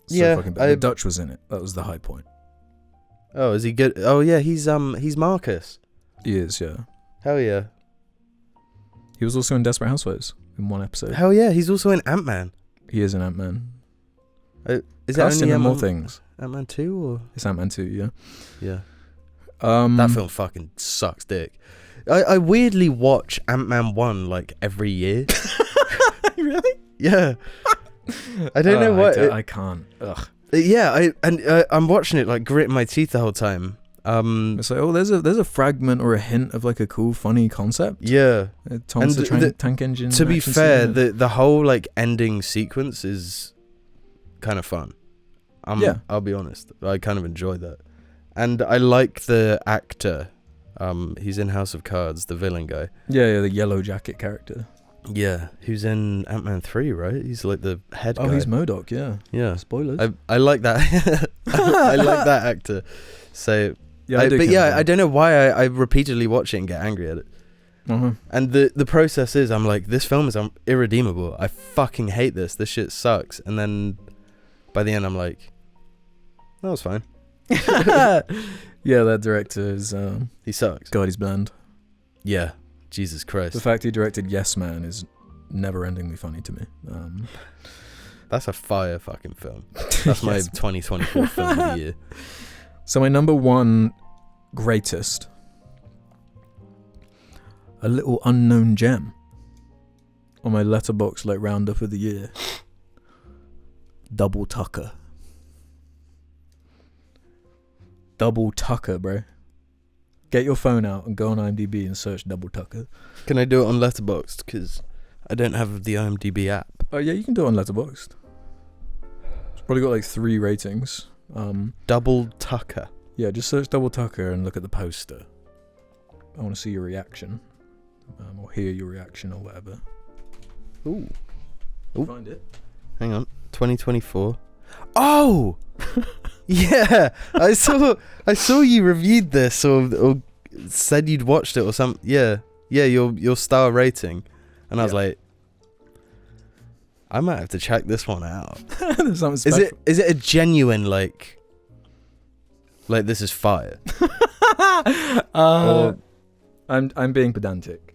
So fucking bad. The Dutch was in it. That was the high point. Oh, is he good? Oh yeah, he's Marcus. He is, yeah. Hell yeah. He was also in Desperate Housewives in one episode. Hell yeah, he's also in Ant-Man. He is in Ant-Man. Is it only more things? Ant-Man 2 or? It's Ant-Man 2, yeah. Yeah. That film fucking sucks dick. I weirdly watch Ant-Man 1 like every year. Really? Yeah. I don't know what. I can't. Ugh. Yeah, I'm watching it like gritting my teeth the whole time. It's like, oh, there's a fragment or a hint of like a cool, funny concept. Yeah. Tom's the tank engine. To be action fair, scene. the whole like ending sequence is kind of fun. Yeah. I'll be honest. I kind of enjoy that. And I like the actor. He's in House of Cards, the villain guy. Yeah, the yellow jacket character. Yeah, who's in Ant-Man 3, right? He's like the head guy. Oh, he's MODOK, yeah. Yeah. Spoilers. I like that. I like that actor. So, yeah, I don't know why I repeatedly watch it and get angry at it. Uh-huh. And the process is, I'm like, this film is irredeemable. I fucking hate this. This shit sucks. And then by the end, I'm like, that was fine. Yeah, that director is... he sucks. God, he's bland. Yeah. Jesus Christ. The fact he directed Yes Man is never-endingly funny to me. That's a fire fucking film. That's my 2024 film of the year. So my number one greatest, a little unknown gem on my letterbox like roundup of the year. Double Tucker. Double Tucker, bro. Get your phone out and go on IMDb and search Double Tucker. Can I do it on Letterboxd? Because I don't have the IMDb app. Oh yeah, you can do it on Letterboxd. It's probably got like 3 ratings. Double Tucker. Yeah, just search Double Tucker and look at the poster. I want to see your reaction. Or hear your reaction or whatever. Ooh. Find it. Hang on. 2024. Oh! Yeah, I saw you reviewed this or said you'd watched it or something. Yeah, your star rating, and I was like, I might have to check this one out. There's something special. Is it a genuine like this is fire? Or I'm being pedantic.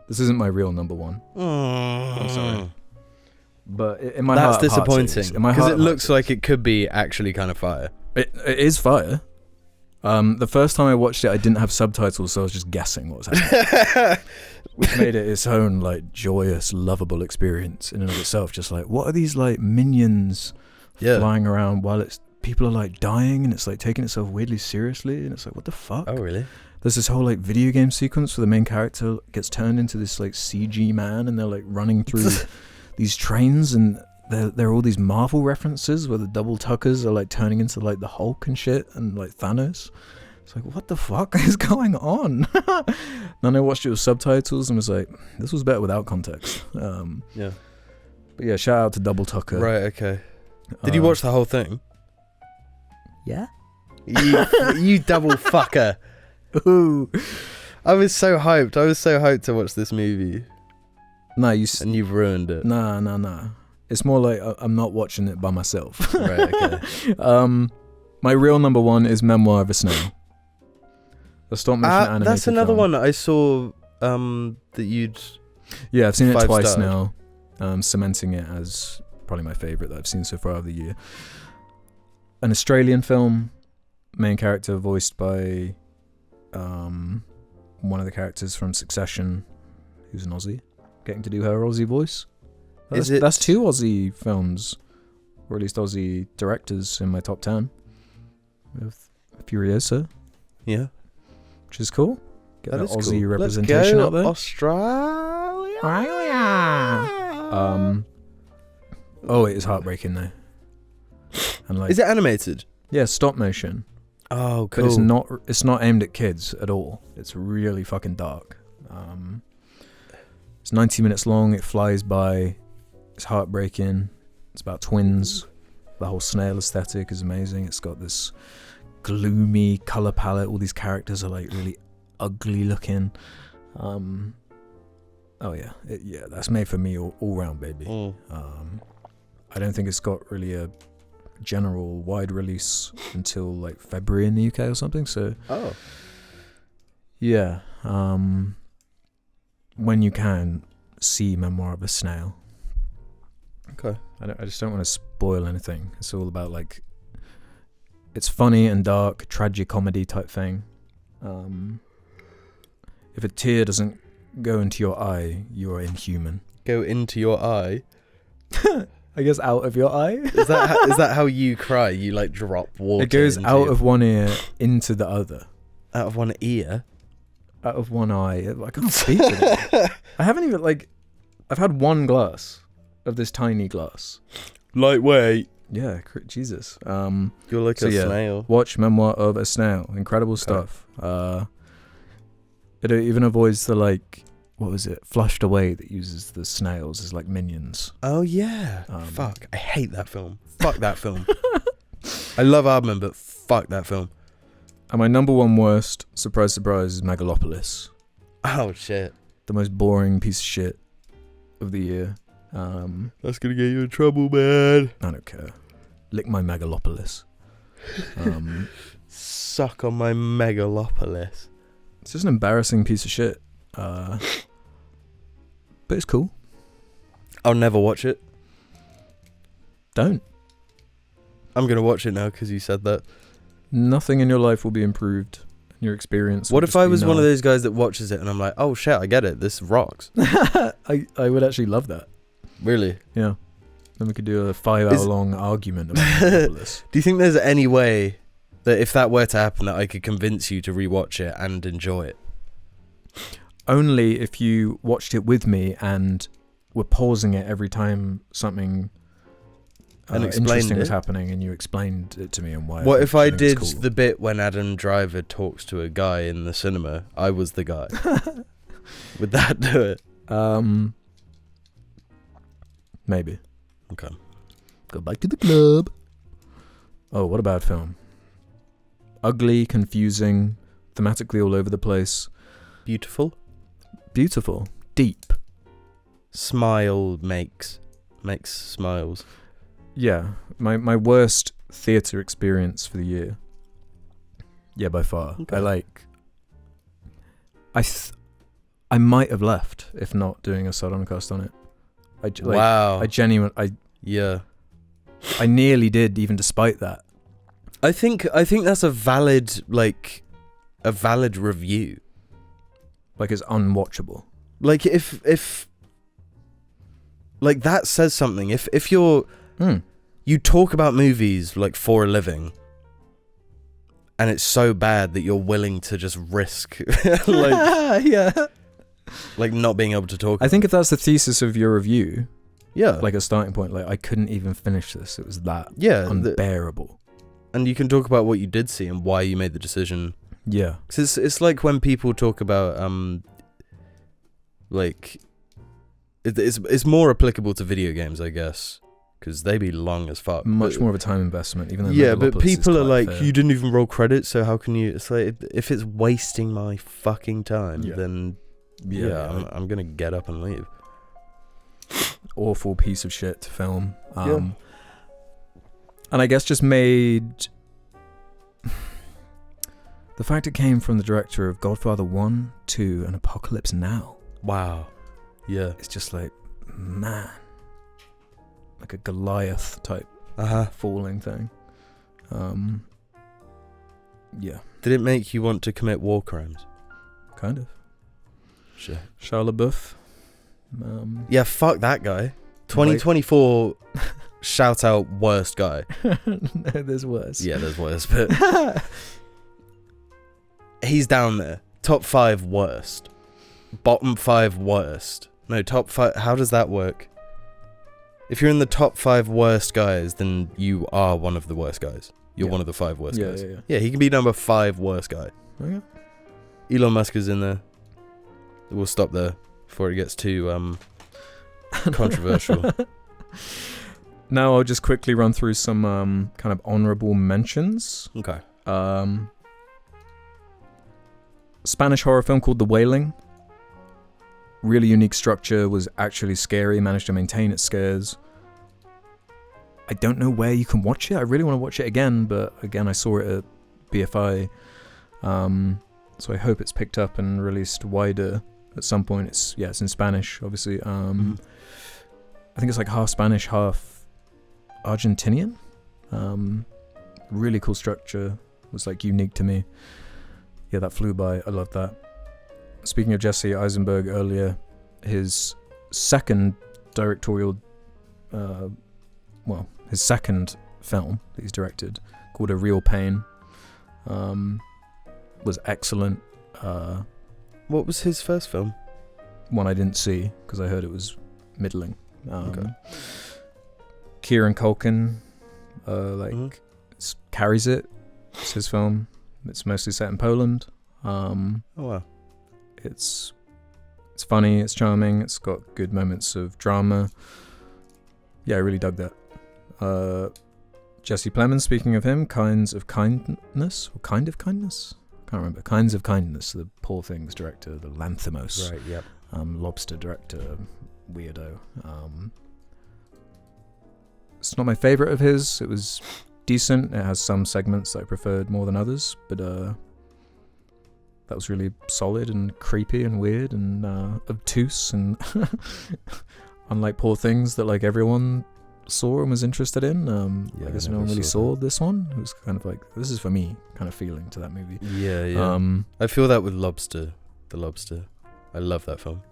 This isn't my real number one. I'm sorry. But in my heart, that's disappointing because it looks like like it could be actually kind of fire. It is fire. The first time I watched it, I didn't have subtitles, so I was just guessing what was happening, which made it its own like joyous, lovable experience in and of itself. Just like, what are these like minions flying around while people are like dying, and it's like taking itself weirdly seriously, and it's like, what the fuck? Oh really? There's this whole like video game sequence where the main character gets turned into this like CG man, and they're like running through these trains, and there are all these Marvel references where the Double Tuckers are like turning into like the Hulk and shit, and like Thanos. It's like, what the fuck is going on? Then I watched it with subtitles and was like, this was better without context. Yeah. But yeah, shout out to Double Tucker. Right. Okay. Did you watch the whole thing? Yeah. You double fucker. Ooh. I was so hyped. I was so hyped to watch this movie. Nah, and you've ruined it. Nah. It's more like I'm not watching it by myself. Right, okay. My real number one is Memoir of a Snail. The stop motion animated that's another film. one that I saw that you'd... Yeah, I've seen it 5 twice stars. now, cementing it as probably my favourite that I've seen so far of the year. An Australian film, main character voiced by one of the characters from Succession, who's an Aussie, getting to do her Aussie voice. That's 2 Aussie films, or at least Aussie directors in my top 10, with Furiosa. Yeah. Which is cool. Get that Aussie cool. representation out there. Australia. Oh, it is heartbreaking though. And like, is it animated? Yeah, stop motion. Oh, cool. But it's not aimed at kids at all. It's really fucking dark. It's 90 minutes long. It flies by. It's heartbreaking. It's about twins. The whole snail aesthetic is amazing. It's got this gloomy color palette. All these characters are like really ugly looking. Oh yeah, that's made for me all round, baby. I don't think it's got really a general wide release until like February in the UK or something. So yeah, when you can see Memoir of a Snail. Okay. I just don't want to spoil anything. It's all about like, it's funny and dark, tragic comedy type thing. if a tear doesn't go into your eye, you're inhuman. Go into your eye. I guess out of your eye. Is that how you cry? You like drop water. It goes out of one ear into the other. Out of one ear. Out of one eye. I can't speak to that. I haven't even I've had one glass of this tiny glass. Lightweight. Yeah, Jesus. You're like so a yeah, snail. Watch Memoir of a Snail. Incredible stuff. It even avoids the what was it? Flushed Away that uses the snails as like minions. Oh yeah. Fuck. I hate that film. Fuck that film. I love Aardman, but fuck that film. And my number one worst, surprise, surprise, is Megalopolis. Oh shit. The most boring piece of shit of the year. That's gonna get you in trouble, man. I don't care. Lick my Megalopolis. Suck on my Megalopolis. It's just an embarrassing piece of shit. But it's cool. I'll never watch it. Don't. I'm gonna watch it now because you said that. Nothing in your life will be improved. Your experience. What if I was one of those guys that watches it and I'm like, oh shit, I get it. This rocks. I would actually love that. Really? Yeah. Then we could do a 5-hour long argument about Megalopolis. Do you think there's any way that if that were to happen that I could convince you to rewatch it and enjoy it? Only if you watched it with me and were pausing it every time something interesting was happening, and you explained it to me and why. What if I did cool. the bit when Adam Driver talks to a guy in the cinema? I was the guy. Would that do it? Maybe. Okay. Go back to the club. Oh, what a bad film. Ugly, confusing, thematically all over the place. Beautiful. Beautiful. Deep. Smile makes smiles. Yeah. My worst theatre experience for the year. Yeah, by far. Okay. I might have left if not doing a Sardonicast on it. Wow. I nearly did, even despite that. I think that's a valid review. Like, it's unwatchable. Like if like that says something. If you're you talk about movies like for a living, and it's so bad that you're willing to just risk like not being able to talk. I think if that's the thesis of your review, yeah, like a starting point, like I couldn't even finish this. It was that unbearable. And you can talk about what you did see and why you made the decision. Yeah, because it's like when people talk about it's more applicable to video games, I guess, because they be long as fuck. Much more of a time investment, even though but people are like, fair. You didn't even roll credits, so how can you? It's like if it's wasting my fucking time, then I'm gonna get up and leave. Awful piece of shit to film. And I guess just made the fact it came from the director of Godfather 1, 2, and Apocalypse Now. Wow. Yeah. It's just like, man, like a Goliath type falling thing. Yeah. Did it make you want to commit war crimes? Kind of. Shit. Shia LaBeouf. Yeah, fuck that guy. 2024 shout out worst guy. No, there's worse. Yeah, there's worse, but he's down there. Top 5 worst. Bottom 5 worst. No, top 5. How does that work? If you're in the top 5 worst guys, then you are one of the worst guys. You're one of the 5 worst guys. Yeah, he can be number 5 worst guy. Okay. Elon Musk is in there. We'll stop there before it gets too controversial. Now I'll just quickly run through some kind of honorable mentions. Okay. Spanish horror film called The Wailing. Really unique structure, was actually scary, managed to maintain its scares. I don't know where you can watch it. I really want to watch it again, but again, I saw it at BFI. So I hope it's picked up and released wider at some point. It's in Spanish, obviously. I think it's like half Spanish, half Argentinian. Really cool structure. Was like unique to me. Yeah, that flew by. I love that. speaking of Jesse Eisenberg earlier, his second directorial, his second film that he's directed, called A Real Pain, was excellent. What was his first film? One I didn't see because I heard it was middling. Kieran Culkin, carries it. It's his film. It's mostly set in Poland. Oh wow! It's funny. It's charming. It's got good moments of drama. Yeah, I really dug that. Jesse Plemons, speaking of him, Kinds of Kindness, or Kind of Kindness? I can't remember. Kinds of Kindness, the Poor Things director, the Lanthimos. Right, yep. Lobster director, weirdo. It's not my favourite of his. It was decent. It has some segments that I preferred more than others, but that was really solid and creepy and weird and obtuse and unlike Poor Things that like everyone saw and was interested in. I guess no one really saw this one. It was kind of like, this is for me kind of feeling to that movie. Yeah. I feel that with Lobster. The Lobster. I love that film.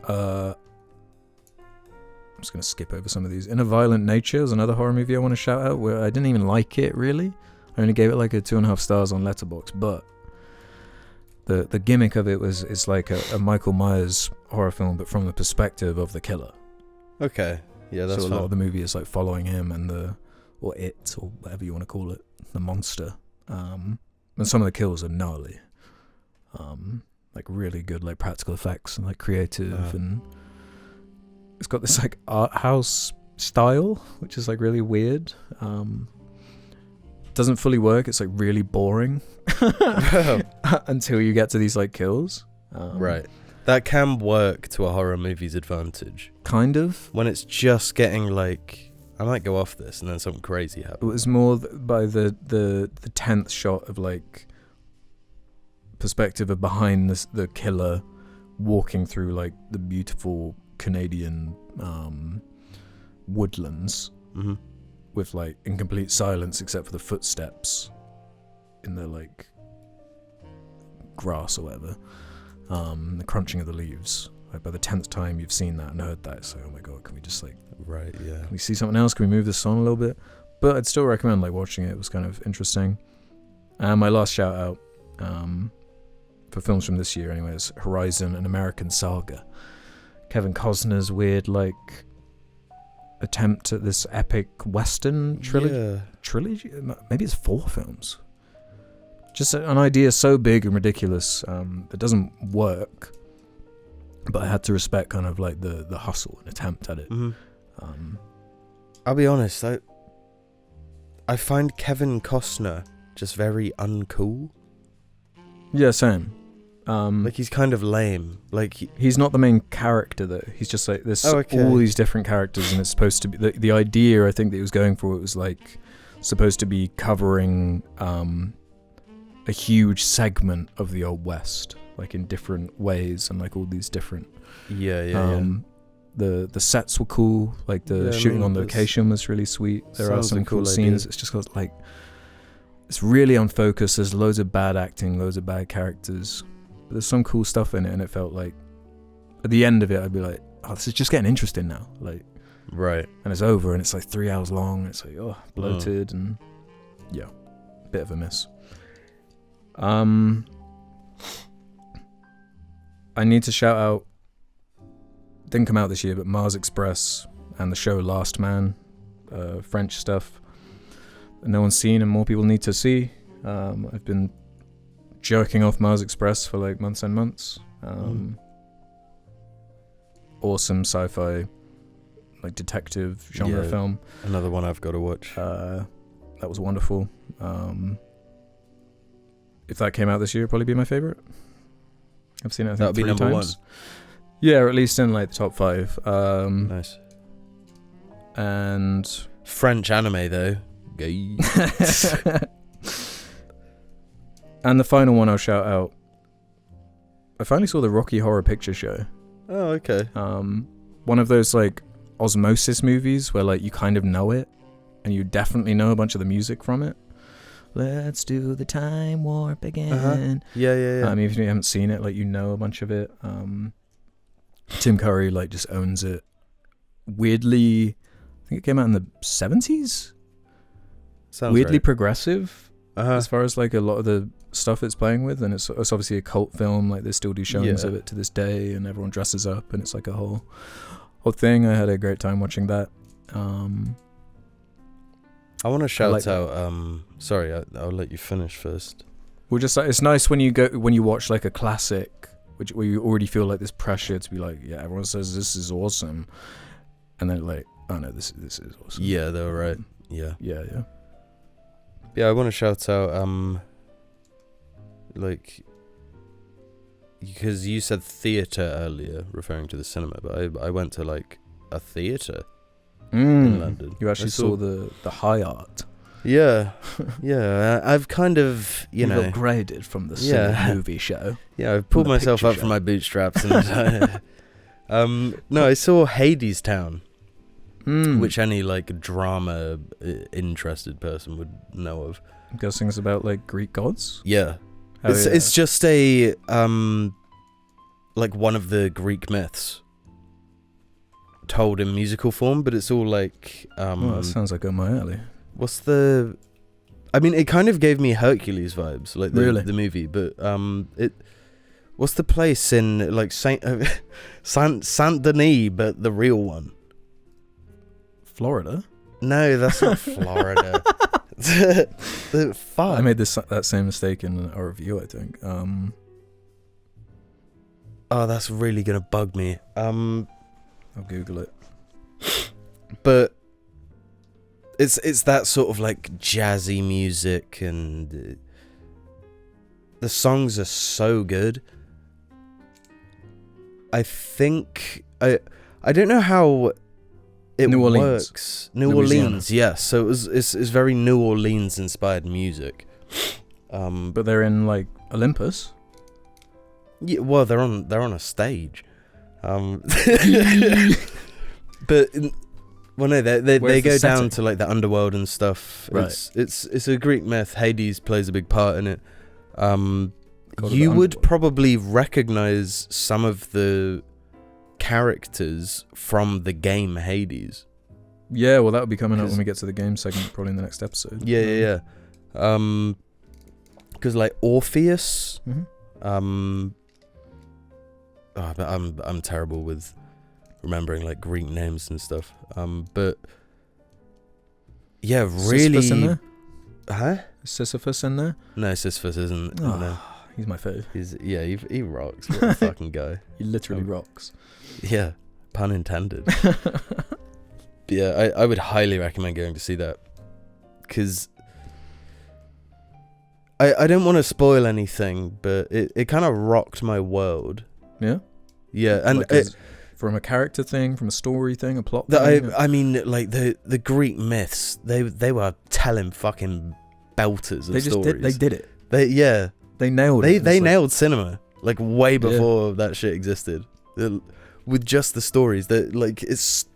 I'm just going to skip over some of these. In a Violent Nature is another horror movie I want to shout out, where I didn't even like it really. I only gave it like a 2.5 stars on Letterboxd, but the gimmick of it was, it's like a Michael Myers horror film, but from the perspective of the killer. Okay. Yeah, that's so a fun. lot of the movie is like following him and or it, or whatever you want to call it, the monster. And some of the kills are gnarly. Like really good, like practical effects and like creative, and it's got this like art house style, which is like really weird. Doesn't fully work. It's like really boring until you get to these like kills. Right. That can work to a horror movie's advantage. Kind of. When it's just getting like, I might go off this, and then something crazy happens. It was more by the 10th shot of like perspective of behind the killer walking through like the beautiful Canadian woodlands, with like in complete silence except for the footsteps in the like grass or whatever. The crunching of the leaves. Like by the 10th time you've seen that and heard that, it's like, oh my god, can we just like, right, yeah, can we see something else? Can we move this on a little bit? But I'd still recommend like watching it. It was kind of interesting. And my last shout out for films from this year anyway is Horizon: An American Saga. Kevin Costner's weird like attempt at this epic western trilogy. Maybe it's 4 films. Just an idea so big and ridiculous that doesn't work, but I had to respect kind of like the hustle and attempt at it. I'll be honest, I find Kevin Costner just very uncool. Yeah, same. Like he's kind of lame. Like he's not the main character though. He's just like there's all these different characters, and it's supposed to be the idea I think that he was going for. It was like supposed to be covering a huge segment of the Old West, like in different ways, and like all these different. The sets were cool. Like the shooting on location was really sweet. There are some cool scenes. It's just got like it's really unfocused. There's loads of bad acting, loads of bad characters. But there's some cool stuff in it, and it felt like at the end of it, I'd be like, "Oh, this is just getting interesting now." Like, right. And it's over, and it's like 3 hours long. It's like bloated, and yeah, bit of a miss. I need to shout out, didn't come out this year, but Mars Express and the show Last Man, French stuff that no one's seen and more people need to see. I've been jerking off Mars Express for like months and months. Awesome sci-fi, like detective genre film. Another one I've got to watch. That was wonderful. If that came out this year, it'd probably be my favorite. I've seen it, I think, that would be number 1. Yeah, or at least in like the top 5. Nice. And French anime though. Gay. And the final one I'll shout out. I finally saw the Rocky Horror Picture Show. Oh, okay. One of those like osmosis movies where like you kind of know it, and you definitely know a bunch of the music from it. let's do the time warp again. Uh-huh. Yeah. I mean, if you haven't seen it, like, you know a bunch of it. Tim Curry like just owns it. Weirdly, I think it came out in the 70s. Sounds Weirdly right. progressive Uh-huh. as far as like a lot of the stuff it's playing with, and it's obviously a cult film. Like, they still do showings of it to this day, and everyone dresses up, and it's like a whole thing. I had a great time watching that. I want to shout like out. Sorry, I'll let you finish first. Well, just like, it's nice when you watch like a classic, where you already feel like this pressure to be like, yeah, everyone says this is awesome, and then like, oh no, this is awesome. Yeah, they were right. Yeah. Yeah. I want to shout out. Like, because you said theatre earlier, referring to the cinema, but I went to like a theatre in London. You actually saw the high art. Yeah. I've kind of, you know, upgraded from the silly movie show. Yeah, I've pulled the myself up picture from my bootstraps and no, I saw Hades Town, which any like drama interested person would know of. I'm guessing it's about like Greek gods. Yeah. It's just a like one of the Greek myths told in musical form, but it's all like well, that sounds like up my alley. What's the? I mean, it kind of gave me Hercules vibes, like the movie. But what's the place in like Saint Denis, but the real one? Florida? No, that's not Florida. Fuck. I made that same mistake in our review, I think. Oh, that's really gonna bug me. I'll Google it. But it's that sort of like jazzy music, and the songs are so good. I think I don't know how it New Orleans. works. New Orleans, yes. So it's very New Orleans inspired music. But they're in like Olympus. Yeah, well, they're on a stage. But well, no, they go down to like the underworld and stuff. Right. It's a Greek myth. Hades plays a big part in it. You would probably recognize some of the characters from the game Hades. Yeah, well, that'll be coming up when we get to the game segment, probably in the next episode. Yeah. Because like Orpheus. But I'm terrible with remembering like Greek names and stuff. But yeah, really. Sisyphus in there? Huh? Is Sisyphus in there? No, Sisyphus isn't in there. He's my fave. He rocks. What a fucking guy. He literally rocks. Yeah, pun intended. Yeah, I would highly recommend going to see that, because I don't want to spoil anything, but it kind of rocked my world. Yeah? Yeah, and like from a character thing, from a story thing, a plot thing? I mean, like the Greek myths, they were telling fucking belters of stories. They did it. They nailed it. They nailed cinema like way before that shit existed. With just the stories, that like it's.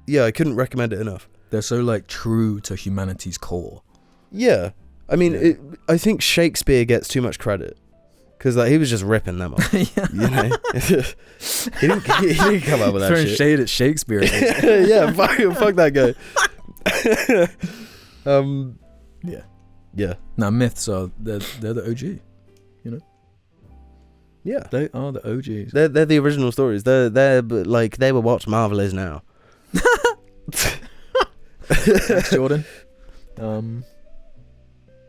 Yeah, I couldn't recommend it enough. They're so like true to humanity's core. Yeah, I mean, I think Shakespeare gets too much credit, because like he was just ripping them off. You know, he didn't come up with that throwing shit. shade at Shakespeare. Yeah, fuck that guy. Yeah. Now myths are they're the OG, you know. Yeah, They are the OGs. they're the original stories. They're like they were what Marvel is now. Thanks, Jordan.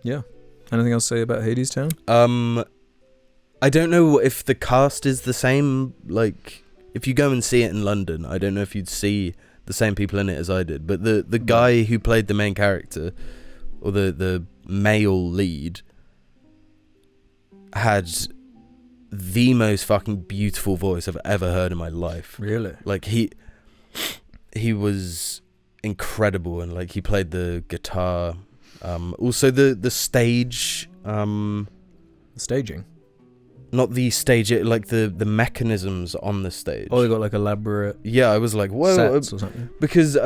Yeah. Anything else to say about Hades Town? I don't know if the cast is the same. Like, if you go and see it in London, I don't know if you'd see the same people in it as I did. But the guy who played the main character, or the male lead, had the most fucking beautiful voice I've ever heard in my life. Really? Like he was incredible, and like he played the guitar. Also the stage. The staging. Not the stage, like the mechanisms on the stage. Oh, they got like elaborate Yeah, I was like, whoa. sets or something. Because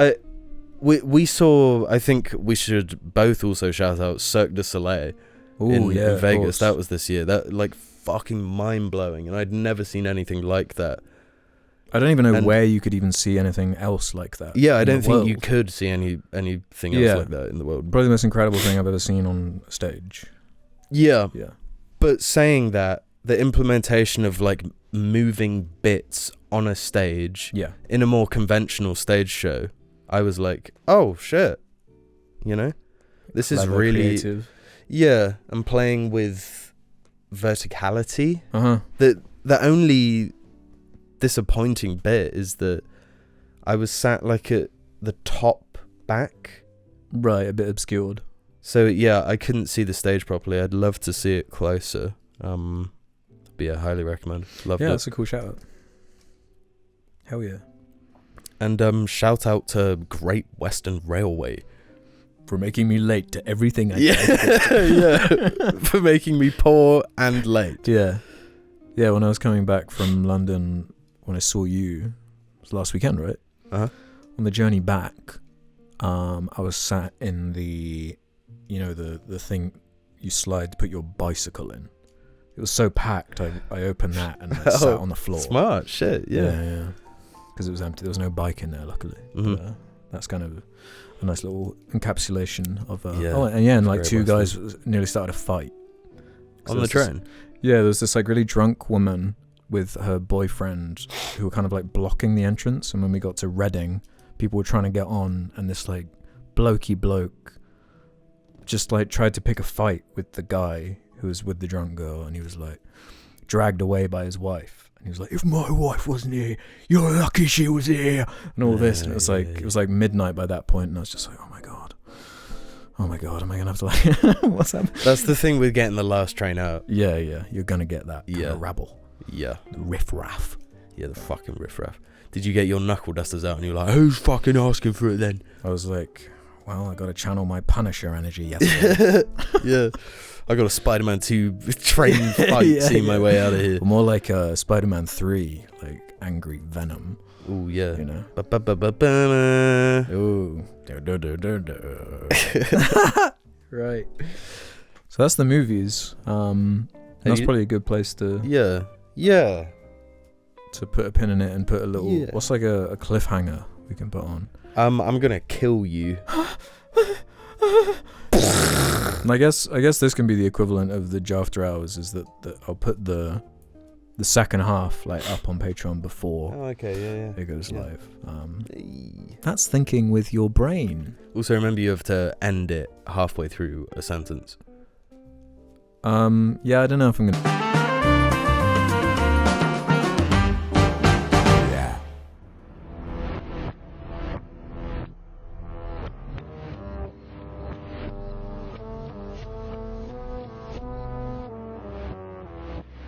we saw. I think we should both also shout out Cirque du Soleil in Vegas. That was this year. That like fucking mind blowing, and I'd never seen anything like that. I don't even know where you could even see anything else like that. Yeah, I don't think you could see anything else like that in the world. Probably the most incredible thing I've ever seen on stage. Yeah. Yeah. But saying that, the implementation of like moving bits on a stage in a more conventional stage show, I was like, oh shit. You know? This is really creative. Yeah, I'm playing with verticality. Uh-huh. The only disappointing bit is that I was sat like at the top back. Right, a bit obscured. So yeah, I couldn't see the stage properly. I'd love to see it closer. But yeah, highly recommend. Loved it. Yeah, that's a cool shout out. Hell yeah. And shout out to Great Western Railway for making me late to everything I yeah, for making me poor and late. Yeah. Yeah, when I was coming back from London, when I saw you, it was last weekend, right? Uh-huh. On the journey back, I was sat in the, the thing you slide to put your bicycle in. It was so packed, I opened that and I sat on the floor. Smart shit, yeah. Because it was empty. There was no bike in there, luckily. Mm-hmm. But, that's kind of a nice little encapsulation of... and like two guys nearly started a fight. On the train? There was this like really drunk woman with her boyfriend who were kind of like blocking the entrance, and when we got to Reading, people were trying to get on, and this like blokey bloke just like tried to pick a fight with the guy who was with the drunk girl, and he was like dragged away by his wife, and he was like, if my wife wasn't here, you're lucky she was here, and all this, and it was like midnight by that point, and I was just like, oh my god, am I gonna have to like what's happening? That's the thing with getting the last train out. Yeah, you're gonna get that kind of rabble. Yeah. The riff-raff. Yeah, the fucking riff-raff. Did you get your knuckle dusters out and you're like, who's fucking asking for it then? I was like, well, I gotta channel my Punisher energy yesterday. Yeah. I got a Spider-Man 2 train fight seeing my way out of here. More like Spider-Man 3, like Angry Venom. Ooh, yeah. You know? Ooh. Right. So that's the movies. That's probably a good place to... Yeah. To put a pin in it and put a little... Yeah. What's like a cliffhanger we can put on? I'm gonna kill you. And I guess this can be the equivalent of the After Hours, is that I'll put the second half like up on Patreon before it goes live. That's thinking with your brain. Also remember, you have to end it halfway through a sentence. Yeah, I don't know if I'm gonna...